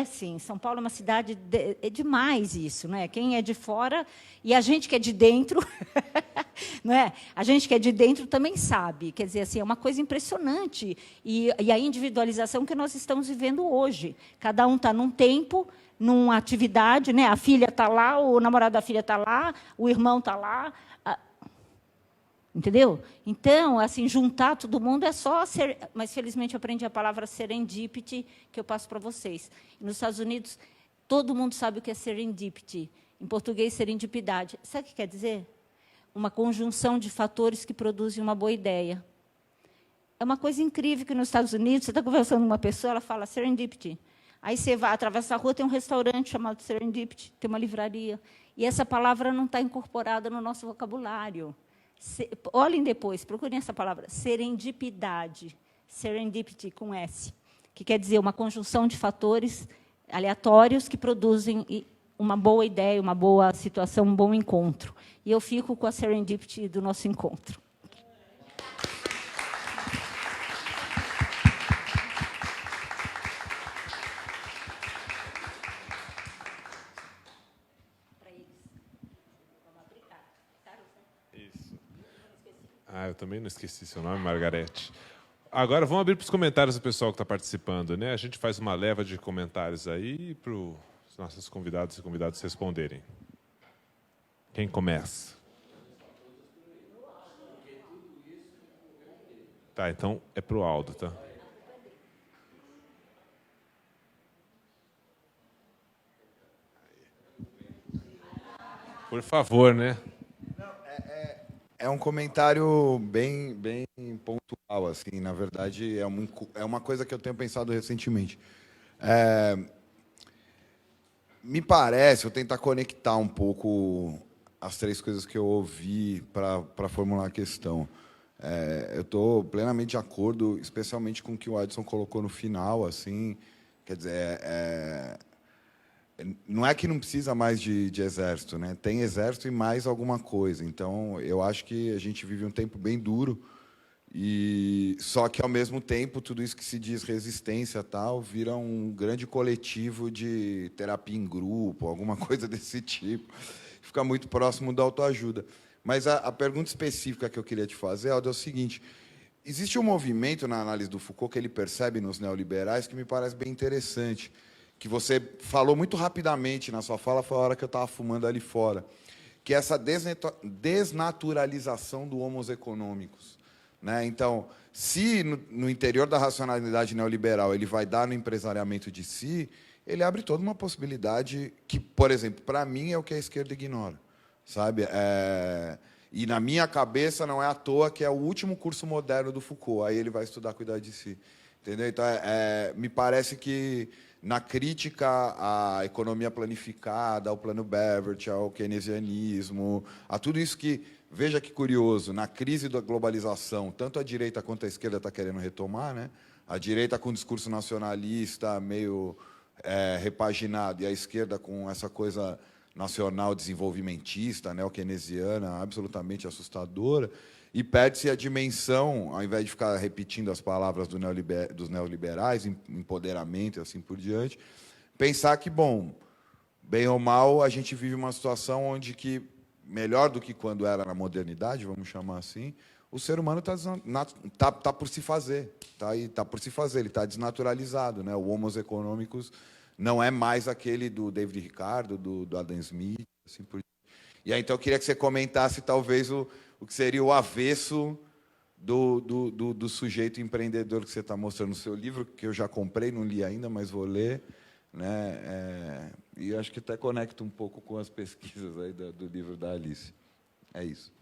Sim, São Paulo é uma cidade... É demais isso, não é? Quem é de fora, e a gente que é de dentro... não é? A gente que é de dentro também sabe. Quer dizer, assim, é uma coisa impressionante. E a individualização que nós estamos vivendo hoje. Cada um está num tempo, numa atividade, né? A filha está lá, o namorado da filha está lá, o irmão está lá. Entendeu? Então, assim, juntar todo mundo é só ser... Mas, felizmente, eu aprendi a palavra serendipity, que eu passo para vocês. Nos Estados Unidos, todo mundo sabe o que é serendipity. Em português, serendipidade. Sabe o que quer dizer? Uma conjunção de fatores que produzem uma boa ideia. É uma coisa incrível que nos Estados Unidos, você está conversando com uma pessoa, ela fala serendipity. Aí você vai atravessar a rua, tem um restaurante chamado serendipity, tem uma livraria. E essa palavra não está incorporada no nosso vocabulário. Olhem depois, procurem essa palavra, serendipidade, serendipity com S, que quer dizer uma conjunção de fatores aleatórios que produzem uma boa ideia, uma boa situação, um bom encontro. E eu fico com a serendipity do nosso encontro. Eu também não esqueci seu nome, Margarete. Agora, vamos abrir para os comentários do pessoal que está participando, né? A gente faz uma leva de comentários aí para os nossos convidados e convidados responderem. Quem começa? Tá, então é para o Aldo, tá? Por favor, né? É um comentário bem pontual, assim. Na verdade, é uma coisa que eu tenho pensado recentemente. Me parece, vou tentar conectar um pouco as três coisas que eu ouvi para formular a questão. Eu estou plenamente de acordo, especialmente com o que o Adson colocou no final, assim. Quer dizer, não é que não precisa mais de exército, né? Tem exército e mais alguma coisa. Então, eu acho que a gente vive um tempo bem duro, e só que, ao mesmo tempo, tudo isso que se diz resistência tal vira um grande coletivo de terapia em grupo, alguma coisa desse tipo. Fica muito próximo da autoajuda. Mas a pergunta específica que eu queria te fazer, Aldo, é o seguinte: existe um movimento na análise do Foucault que ele percebe nos neoliberais que me parece bem interessante, que você falou muito rapidamente na sua fala, foi a hora que eu estava fumando ali fora, que é essa desnaturalização do homos econômicos, né? Então, se no interior da racionalidade neoliberal ele vai dar no empresariamento de si, ele abre toda uma possibilidade que, por exemplo, para mim é o que a esquerda ignora, sabe? E na minha cabeça não é à toa que é o último curso moderno do Foucault. Aí ele vai estudar cuidar de si, entendeu? Então, me parece que na crítica à economia planificada, ao plano Beveridge, ao keynesianismo, a tudo isso que, veja que curioso, na crise da globalização, tanto a direita quanto a esquerda está querendo retomar, né? A direita com um discurso nacionalista meio repaginado, e a esquerda com essa coisa nacional desenvolvimentista, neo-keynesiana, absolutamente assustadora, e perde-se a dimensão, ao invés de ficar repetindo as palavras dos neoliberais, empoderamento e assim por diante, pensar que, bom, bem ou mal, a gente vive uma situação onde, que melhor do que quando era na modernidade, vamos chamar assim, o ser humano tá por se fazer, tá por se fazer, ele está desnaturalizado, né? O homos econômicos não é mais aquele do David Ricardo, do Adam Smith, assim por diante. E aí, então, eu queria que você comentasse, talvez, o que seria o avesso do sujeito empreendedor que você está mostrando no seu livro, que eu já comprei, não li ainda, mas vou ler, né? E acho que até conecta um pouco com as pesquisas aí do livro da Alice. É isso.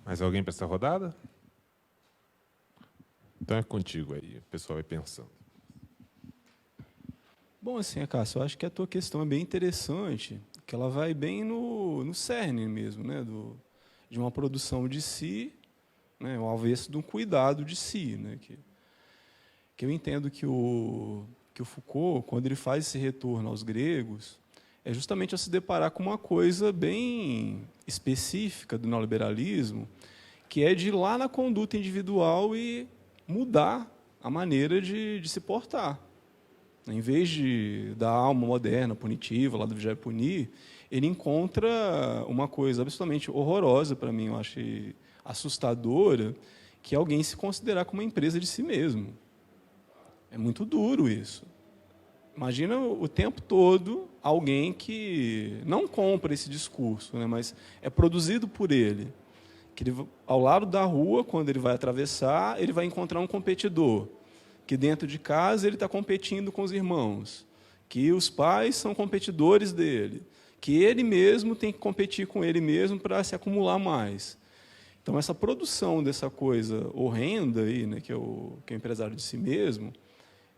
Mais alguém para essa rodada? Então é contigo aí, o pessoal vai pensando. Bom, assim, Cássio, eu acho que a tua questão é bem interessante, que ela vai bem no cerne mesmo, né, de uma produção de si, né, ao avesso de um cuidado de si, né, que eu entendo que o Foucault, quando ele faz esse retorno aos gregos, é justamente a se deparar com uma coisa bem específica do neoliberalismo, que é de ir lá na conduta individual e mudar a maneira de se portar. Em vez da alma moderna, punitiva, lá do vigiar e punir, ele encontra uma coisa absolutamente horrorosa para mim, eu acho assustadora, que é alguém se considerar como uma empresa de si mesmo. É muito duro isso. Imagina o tempo todo alguém que não compra esse discurso, né, mas é produzido por ele. Que ele, ao lado da rua, quando ele vai atravessar, ele vai encontrar um competidor. Que dentro de casa ele está competindo com os irmãos. Que os pais são competidores dele. Que ele mesmo tem que competir com ele mesmo para se acumular mais. Então, essa produção dessa coisa horrenda, aí, né, que é o empresário de si mesmo,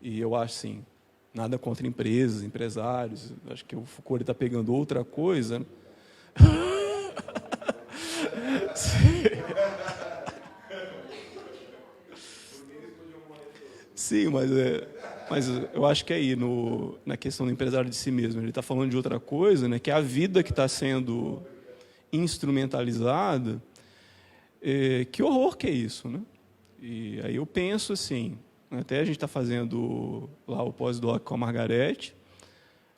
e eu acho assim, nada contra empresas, empresários, acho que o Foucault está pegando outra coisa. Sim, mas eu acho que é aí, na questão do empresário de si mesmo, ele está falando de outra coisa, né, que é a vida que está sendo instrumentalizada. Que horror que é isso, né? E aí eu penso assim, até a gente está fazendo lá o pós-doc com a Margarete,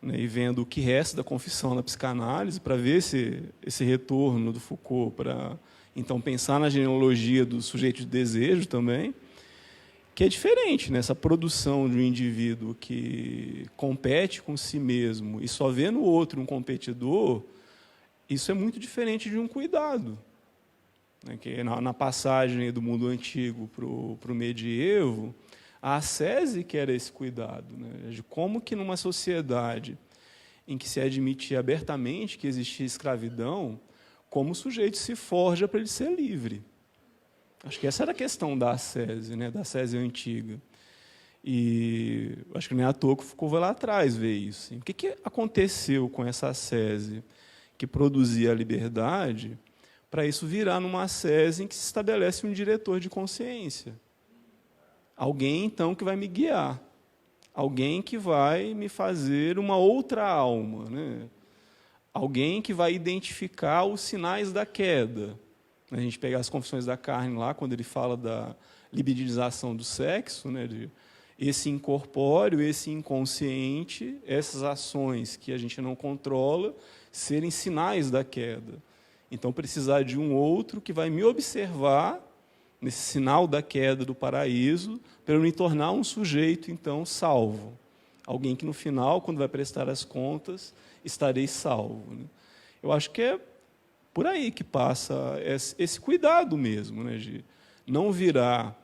né, e vendo o que resta da confissão na psicanálise, para ver esse retorno do Foucault, para então pensar na genealogia do sujeito de desejo também, que é diferente, né? Essa produção de um indivíduo que compete com si mesmo e só vê no outro um competidor, isso é muito diferente de um cuidado. Né? Que na passagem do mundo antigo para o medievo, a ascese que era esse cuidado, né? De como que numa sociedade em que se admitia abertamente que existia escravidão, como o sujeito se forja para ele ser livre. Acho que essa era a questão da ascese, né, da ascese antiga. E acho que não é à toa que o Foucault vai lá atrás ver isso. O que aconteceu com essa ascese que produzia a liberdade para isso virar numa ascese em que se estabelece um diretor de consciência? Alguém, então, que vai me guiar. Alguém que vai me fazer uma outra alma, né? Alguém que vai identificar os sinais da queda. A gente pega as Confissões da Carne lá, quando ele fala da libidização do sexo, né? De esse incorpóreo, esse inconsciente, essas ações que a gente não controla, serem sinais da queda. Então, precisar de um outro que vai me observar nesse sinal da queda do paraíso, para eu me tornar um sujeito, então, salvo. Alguém que, no final, quando vai prestar as contas, estarei salvo. Né? Eu acho que é por aí que passa esse cuidado mesmo, né, de não virar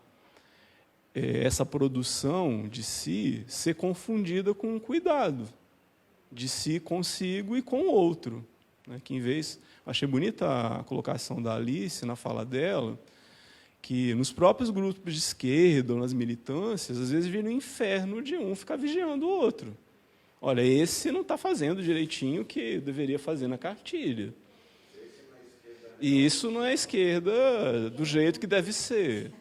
essa produção de si ser confundida com um cuidado de si consigo e com o outro. Né? Que, em vez... Achei bonita a colocação da Alice na fala dela, que nos próprios grupos de esquerda ou nas militâncias, às vezes vira um inferno de um ficar vigiando o outro. Olha, esse não está fazendo direitinho o que deveria fazer na cartilha. E isso não é esquerda do jeito que deve ser.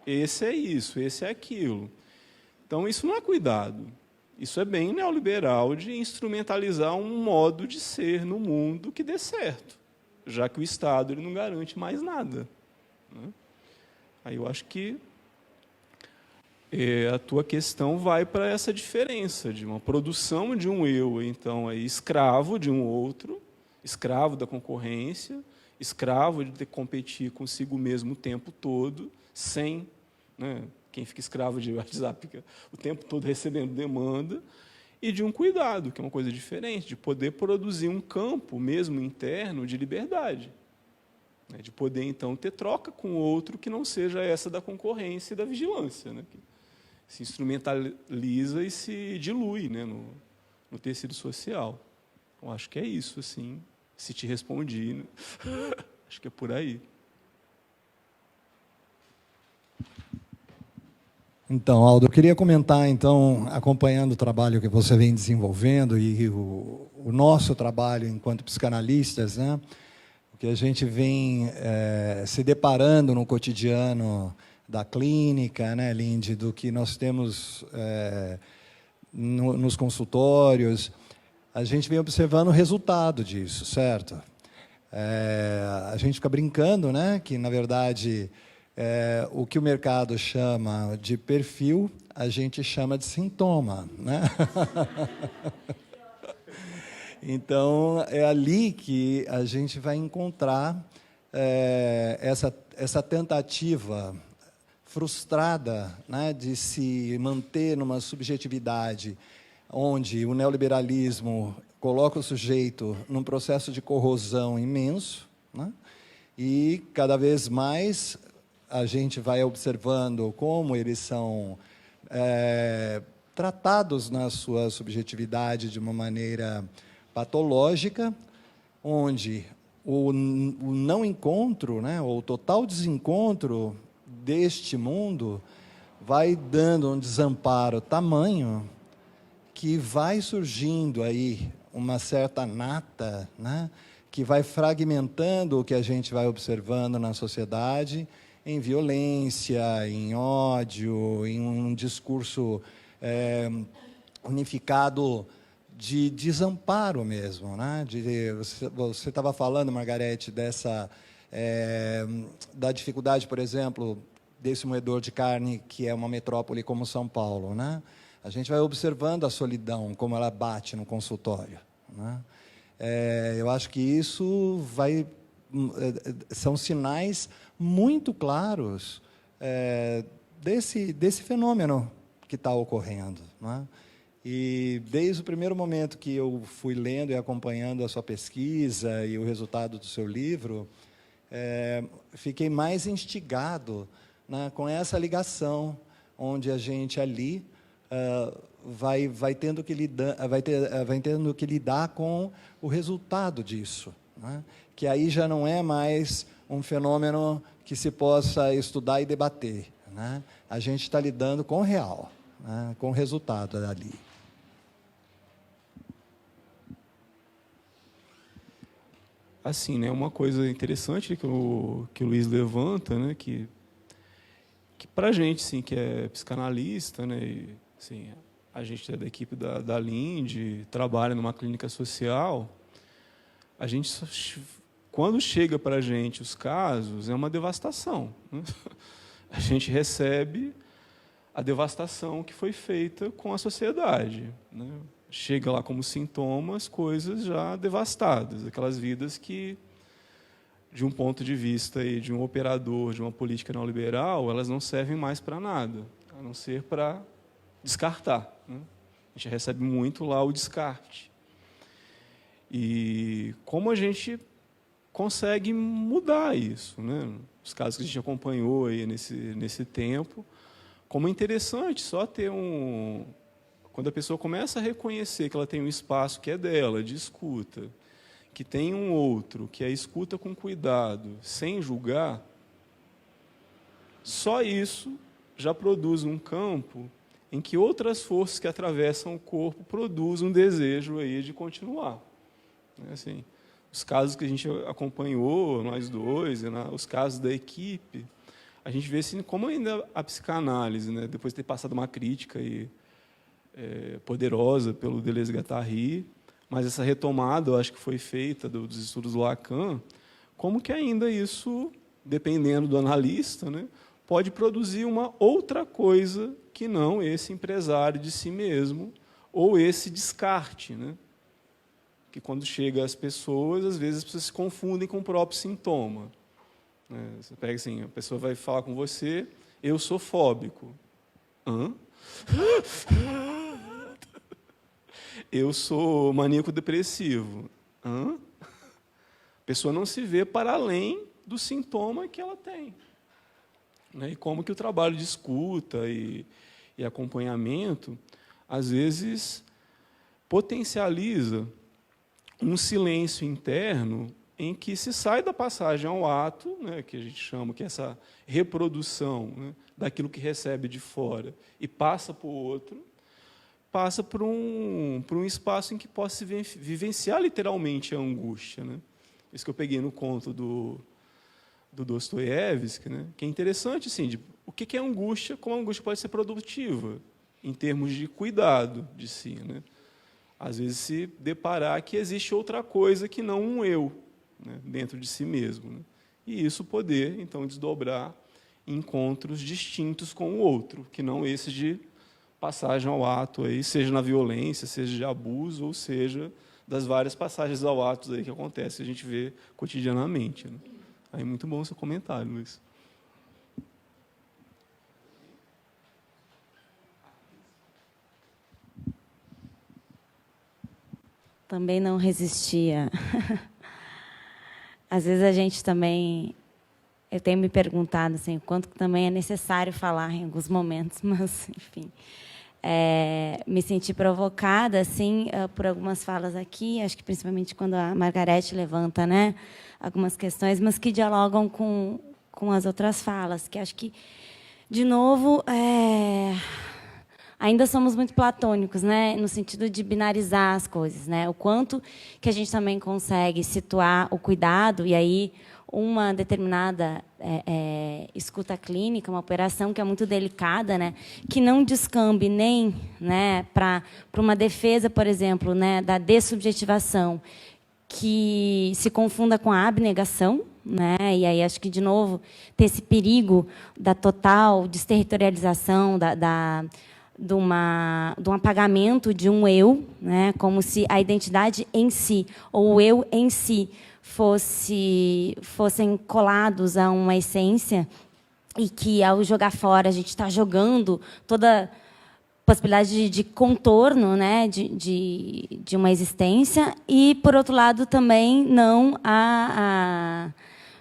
Esse é isso, esse é aquilo. Então, isso não é cuidado. Isso é bem neoliberal de instrumentalizar um modo de ser no mundo que dê certo, já que o Estado ele não garante mais nada. Né? Aí eu acho que a tua questão vai para essa diferença de uma produção de um eu, então, aí, escravo de um outro, escravo da concorrência, escravo de ter que competir consigo mesmo o tempo todo, sem... Né, quem fica escravo de WhatsApp fica o tempo todo recebendo demanda, e de um cuidado, que é uma coisa diferente, de poder produzir um campo, mesmo interno, de liberdade. De poder, então, ter troca com outro que não seja essa da concorrência e da vigilância, né? Que se instrumentaliza e se dilui, né, no tecido social. Eu acho que é isso, assim, se te respondi. Né? Acho que é por aí. Então, Aldo, eu queria comentar, então, acompanhando o trabalho que você vem desenvolvendo e o nosso trabalho enquanto psicanalistas, né? Que a gente vem se deparando no cotidiano da clínica, né, Lindy, do que nós temos nos consultórios, a gente vem observando o resultado disso, certo? A gente fica brincando, né, que, na verdade, o que o mercado chama de perfil, a gente chama de sintoma, né? Então, é ali que a gente vai encontrar essa tentativa frustrada, né, de se manter numa subjetividade onde o neoliberalismo coloca o sujeito num processo de corrosão imenso, né, e, cada vez mais, a gente vai observando como eles são tratados na sua subjetividade de uma maneira patológica, onde o não encontro, né, ou o total desencontro deste mundo vai dando um desamparo tamanho que vai surgindo aí uma certa nata, né, que vai fragmentando o que a gente vai observando na sociedade em violência, em ódio, em um discurso unificado de desamparo mesmo, né? Você estava falando, Margarete, da dificuldade, por exemplo, desse moedor de carne que é uma metrópole como São Paulo, né? A gente vai observando a solidão, como ela bate no consultório, né? Eu acho que isso são sinais muito claros desse fenômeno que está ocorrendo, né? E, desde o primeiro momento que eu fui lendo e acompanhando a sua pesquisa e o resultado do seu livro, fiquei mais instigado, né, com essa ligação, onde a gente ali vai tendo que lidar com o resultado disso, né? Que aí já não é mais um fenômeno que se possa estudar e debater, né? A gente está lidando com o real, né, com o resultado dali. Assim, né, uma coisa interessante que o Luiz levanta, né, que que para a gente, sim, que é psicanalista, né, e, assim, a gente é da equipe da Linde, trabalha numa clínica social, a gente, quando chega para a gente os casos, é uma devastação, né? A gente recebe a devastação que foi feita com a sociedade, né? Chega lá como sintomas coisas já devastadas, aquelas vidas que, de um ponto de vista aí, de um operador de uma política neoliberal, elas não servem mais para nada, a não ser para descartar, né? A gente recebe muito lá o descarte. E como a gente consegue mudar isso, né? Os casos que a gente acompanhou aí nesse tempo, como é interessante só ter quando a pessoa começa a reconhecer que ela tem um espaço que é dela, de escuta, que tem um outro, que é escuta com cuidado, sem julgar, só isso já produz um campo em que outras forças que atravessam o corpo produzem um desejo aí de continuar. Assim, os casos que a gente acompanhou, nós dois, os casos da equipe, a gente vê assim, como ainda a psicanálise, né, depois de ter passado uma crítica aí, poderosa pelo Deleuze-Guattari, mas essa retomada, eu acho que foi feita dos estudos do Lacan, como que ainda isso, dependendo do analista, né, pode produzir uma outra coisa que não esse empresário de si mesmo ou esse descarte, né? Que quando chega às pessoas, às vezes as pessoas se confundem com o próprio sintoma. Você pega assim, a pessoa vai falar com você, eu sou fóbico. Hã? Eu sou maníaco depressivo. Hã? A pessoa não se vê para além do sintoma que ela tem. E como que o trabalho de escuta e acompanhamento, às vezes, potencializa um silêncio interno em que se sai da passagem ao ato, né, que a gente chama que é essa reprodução, né, daquilo que recebe de fora e passa para o outro, passa por um espaço em que possa se vivenciar literalmente a angústia, né? Isso que eu peguei no conto do Dostoiévski, né, que é interessante, assim, o que é angústia, como a angústia pode ser produtiva, em termos de cuidado de si, né? Às vezes se deparar que existe outra coisa que não um eu, né, dentro de si mesmo, né? E isso poder, então, desdobrar em encontros distintos com o outro, que não esse de passagem ao ato, aí, seja na violência, seja de abuso, ou seja das várias passagens ao ato aí que acontece, a gente vê cotidianamente, né? Aí, muito bom o seu comentário, Luiz. Também não resistia. Às vezes a gente também... Eu tenho me perguntado assim, o quanto também é necessário falar em alguns momentos, mas, enfim... me senti provocada assim, por algumas falas aqui, acho que principalmente quando a Margarete levanta, né, algumas questões, mas que dialogam com as outras falas, que acho que, de novo, ainda somos muito platônicos, né, no sentido de binarizar as coisas, né, o quanto que a gente também consegue situar o cuidado, e aí uma determinada escuta clínica, uma operação que é muito delicada, né, que não descambe nem, né, para uma defesa, por exemplo, né, da dessubjetivação, que se confunda com a abnegação, né, e aí acho que, de novo, ter esse perigo da total desterritorialização, de um apagamento de um eu, né, como se a identidade em si, ou o eu em si, fossem colados a uma essência e que, ao jogar fora, a gente está jogando toda possibilidade de contorno, né, de uma existência, e, por outro lado, também não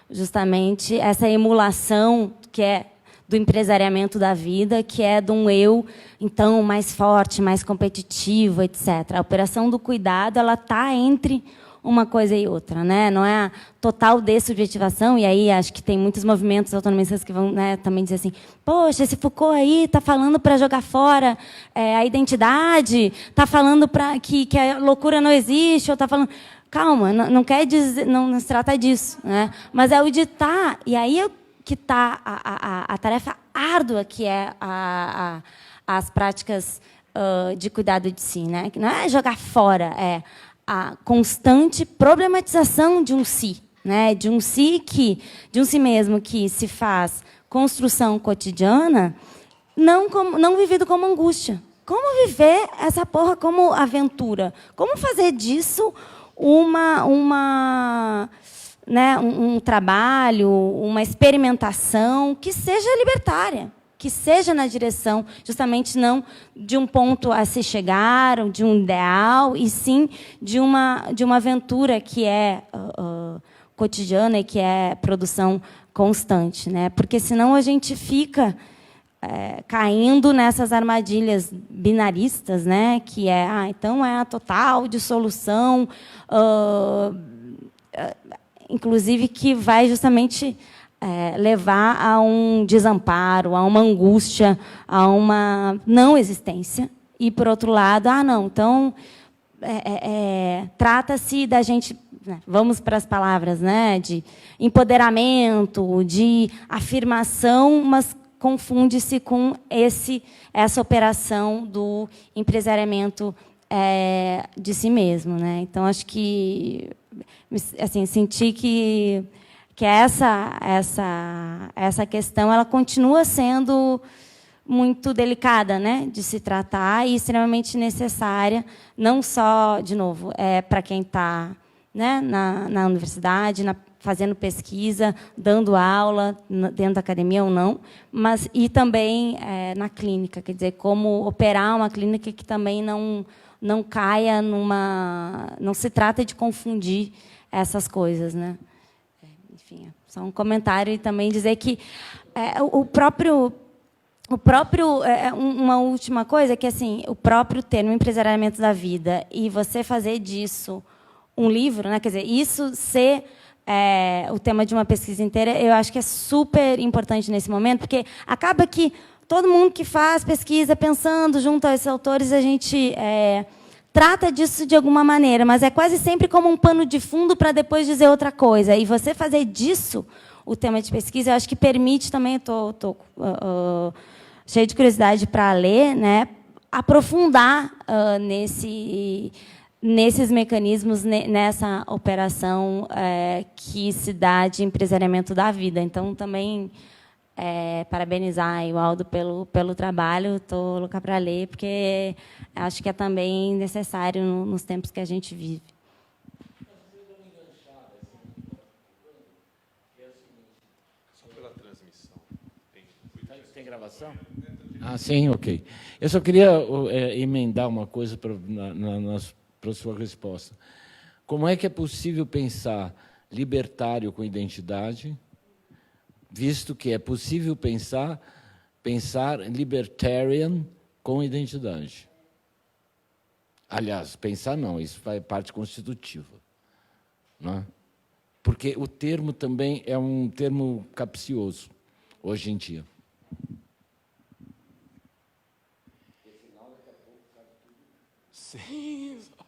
justamente essa emulação que é do empresariamento da vida, que é de um eu, então, mais forte, mais competitivo, etc. A operação do cuidado ela está entre uma coisa e outra, né? Não é a total dessubjetivação, e aí acho que tem muitos movimentos autonomistas que vão, né, também dizer assim, poxa, esse Foucault aí está falando para jogar fora a identidade, está falando que a loucura não existe, ou está falando... Calma, não quer dizer, não se trata disso, né? Mas é o de estar, e aí que está a tarefa árdua que é as práticas de cuidado de si, né? Que não é jogar fora, é a constante problematização de um si, né? De um si mesmo que se faz construção cotidiana, não vivido como angústia. Como viver essa porra como aventura? Como fazer disso um trabalho, uma experimentação que seja libertária, que seja na direção, justamente não de um ponto a se chegar, ou de um ideal, e sim de uma aventura que é cotidiana e que é produção constante, né? Porque senão a gente fica caindo nessas armadilhas binaristas, né? Que então é a total dissolução, inclusive que vai justamente levar a um desamparo, a uma angústia, a uma não existência. E, por outro lado, não, então trata-se da gente, né, vamos para as palavras, né, de empoderamento, de afirmação, mas confunde-se com essa operação do empresariamento de si mesmo, né? Então, acho que assim, senti que essa questão ela continua sendo muito delicada, né, de se tratar e extremamente necessária, não só, de novo, para quem está, né, na universidade, fazendo pesquisa, dando aula dentro da academia ou não, mas e também na clínica, quer dizer, como operar uma clínica que também não caia não se trata de confundir essas coisas, né? Enfim, só um comentário e também dizer que uma última coisa que assim, o próprio termo empresariamento da vida e você fazer disso um livro, né? Quer dizer, isso ser o tema de uma pesquisa inteira, eu acho que é super importante nesse momento, porque acaba que todo mundo que faz pesquisa pensando junto a esses autores, a gente trata disso de alguma maneira, mas é quase sempre como um pano de fundo para depois dizer outra coisa. E você fazer disso o tema de pesquisa, eu acho que permite também, estou cheia de curiosidade para ler, né, aprofundar nesses mecanismos, nessa operação que se dá de empresariamento da vida. Então, também parabenizar o Aldo pelo trabalho. Estou louca para ler, porque acho que é também necessário nos tempos que a gente vive. Só pela transmissão. Tem gravação? Sim, ok. Eu só queria emendar uma coisa para a sua resposta. Como é que é possível pensar libertário com identidade, visto que é possível pensar libertarian com identidade? Aliás, pensar não, isso faz parte constitutiva, não é? Porque o termo também é um termo capcioso, hoje em dia. Sim, exato.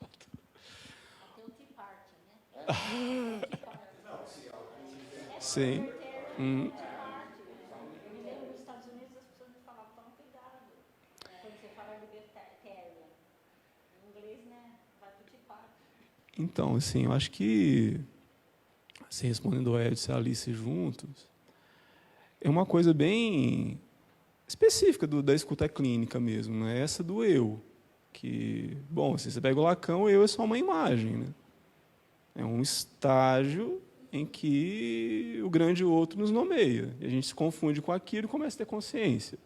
Sim. Nos Estados Unidos as pessoas me falavam, toma cuidado quando você fala libertarian. Em inglês, né, vai pro Tea Party. Então, assim, eu acho que, assim, respondendo ao Edson e a Alice juntos, é uma coisa bem específica da escuta clínica mesmo, né? Essa do eu. Que, bom, se você pega o Lacan, o eu é só uma imagem, né? É um estágio em que o grande outro nos nomeia. E a gente se confunde com aquilo e começa a ter consciência.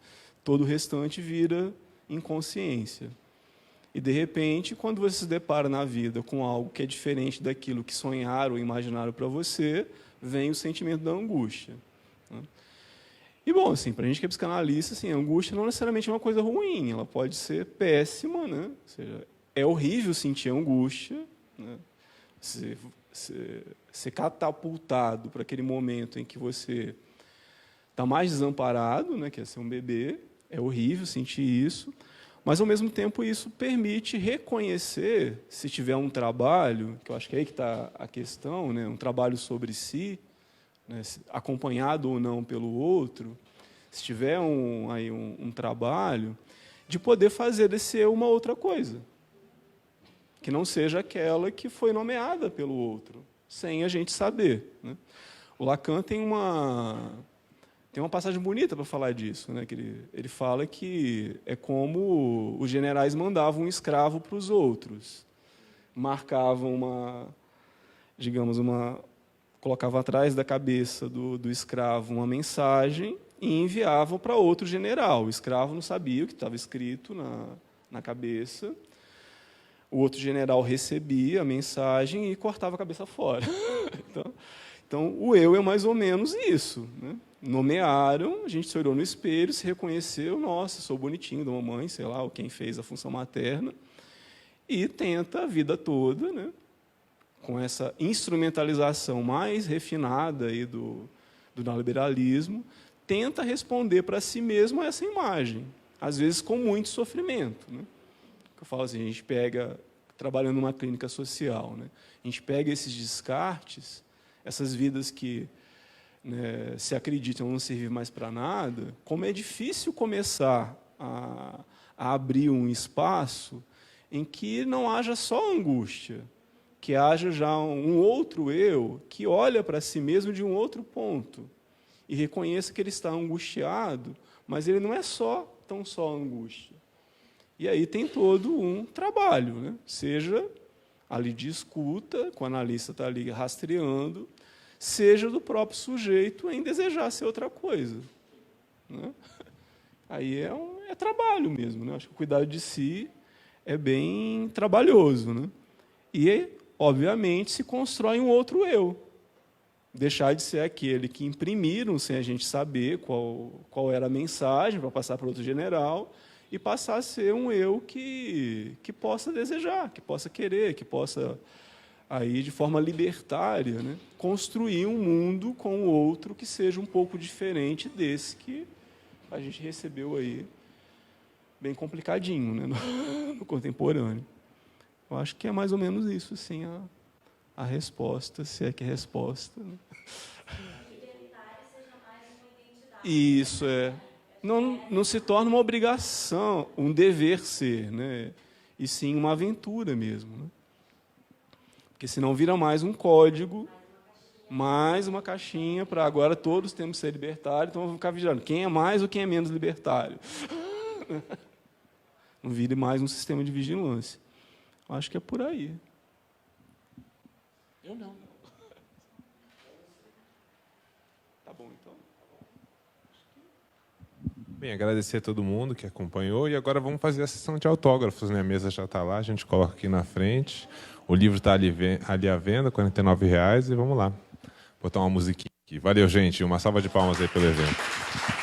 Todo o restante vira inconsciência. E, de repente, quando você se depara na vida com algo que é diferente daquilo que sonharam ou imaginaram para você, vem o sentimento da angústia, né? E, bom, assim, para a gente que é psicanalista, assim, a angústia não necessariamente é uma coisa ruim, ela pode ser péssima, né? Ou seja, é horrível sentir angústia, né? Ser catapultado para aquele momento em que você está mais desamparado, né? Que é ser um bebê, é horrível sentir isso, mas, ao mesmo tempo, isso permite reconhecer, se tiver um trabalho, que eu acho que é aí que está a questão, né? Um trabalho sobre si, né, acompanhado ou não pelo outro, se tiver um trabalho, de poder fazer desse eu uma outra coisa, que não seja aquela que foi nomeada pelo outro, sem a gente saber, né? O Lacan tem uma passagem bonita para falar disso, né? Que ele fala que é como os generais mandavam um escravo para os outros, marcavam colocavam atrás da cabeça do escravo uma mensagem e enviavam para outro general. O escravo não sabia o que estava escrito na cabeça. O outro general recebia a mensagem e cortava a cabeça fora. Então, o eu é mais ou menos isso, né? Nomearam, a gente se olhou no espelho, se reconheceu, nossa, sou bonitinho da mamãe, sei lá, ou quem fez a função materna, e tenta a vida toda, né, com essa instrumentalização mais refinada aí do neoliberalismo, tenta responder para si mesmo a essa imagem, às vezes com muito sofrimento, né? Eu falo assim, a gente pega, trabalhando numa clínica social, né, a gente pega esses descartes, essas vidas que, né, se acreditam não servir mais para nada, como é difícil começar a abrir um espaço em que não haja só angústia, que haja já um outro eu que olha para si mesmo de um outro ponto e reconheça que ele está angustiado, mas ele não é tão só angústia. E aí tem todo um trabalho, né? Seja ali de escuta, com o analista está ali rastreando, seja do próprio sujeito em desejar ser outra coisa, né? Aí é trabalho mesmo, né? Acho que o cuidado de si é bem trabalhoso, né? E, obviamente, se constrói um outro eu. Deixar de ser aquele que imprimiram sem a gente saber qual era a mensagem para passar para outro general e passar a ser um eu que possa desejar, que possa querer, que possa, aí, de forma libertária, né, construir um mundo com o outro que seja um pouco diferente desse que a gente recebeu aí, bem complicadinho, né, no contemporâneo. Eu acho que é mais ou menos isso, assim, a resposta, se é que é resposta, né? Isso, é. Não se torna uma obrigação, um dever ser, né? E sim uma aventura mesmo, né? Porque senão vira mais um código, mais uma caixinha para agora todos temos que ser libertários, então vamos ficar vigilando quem é mais ou quem é menos libertário. Não vire mais um sistema de vigilância. Acho que é por aí. Eu não. Tá bom, então. Bem, agradecer a todo mundo que acompanhou e agora vamos fazer a sessão de autógrafos, né? A mesa já está lá, a gente coloca aqui na frente. O livro está ali à venda, R$ 49,00, e vamos lá. Botar uma musiquinha aqui. Valeu, gente. Uma salva de palmas aí pelo evento.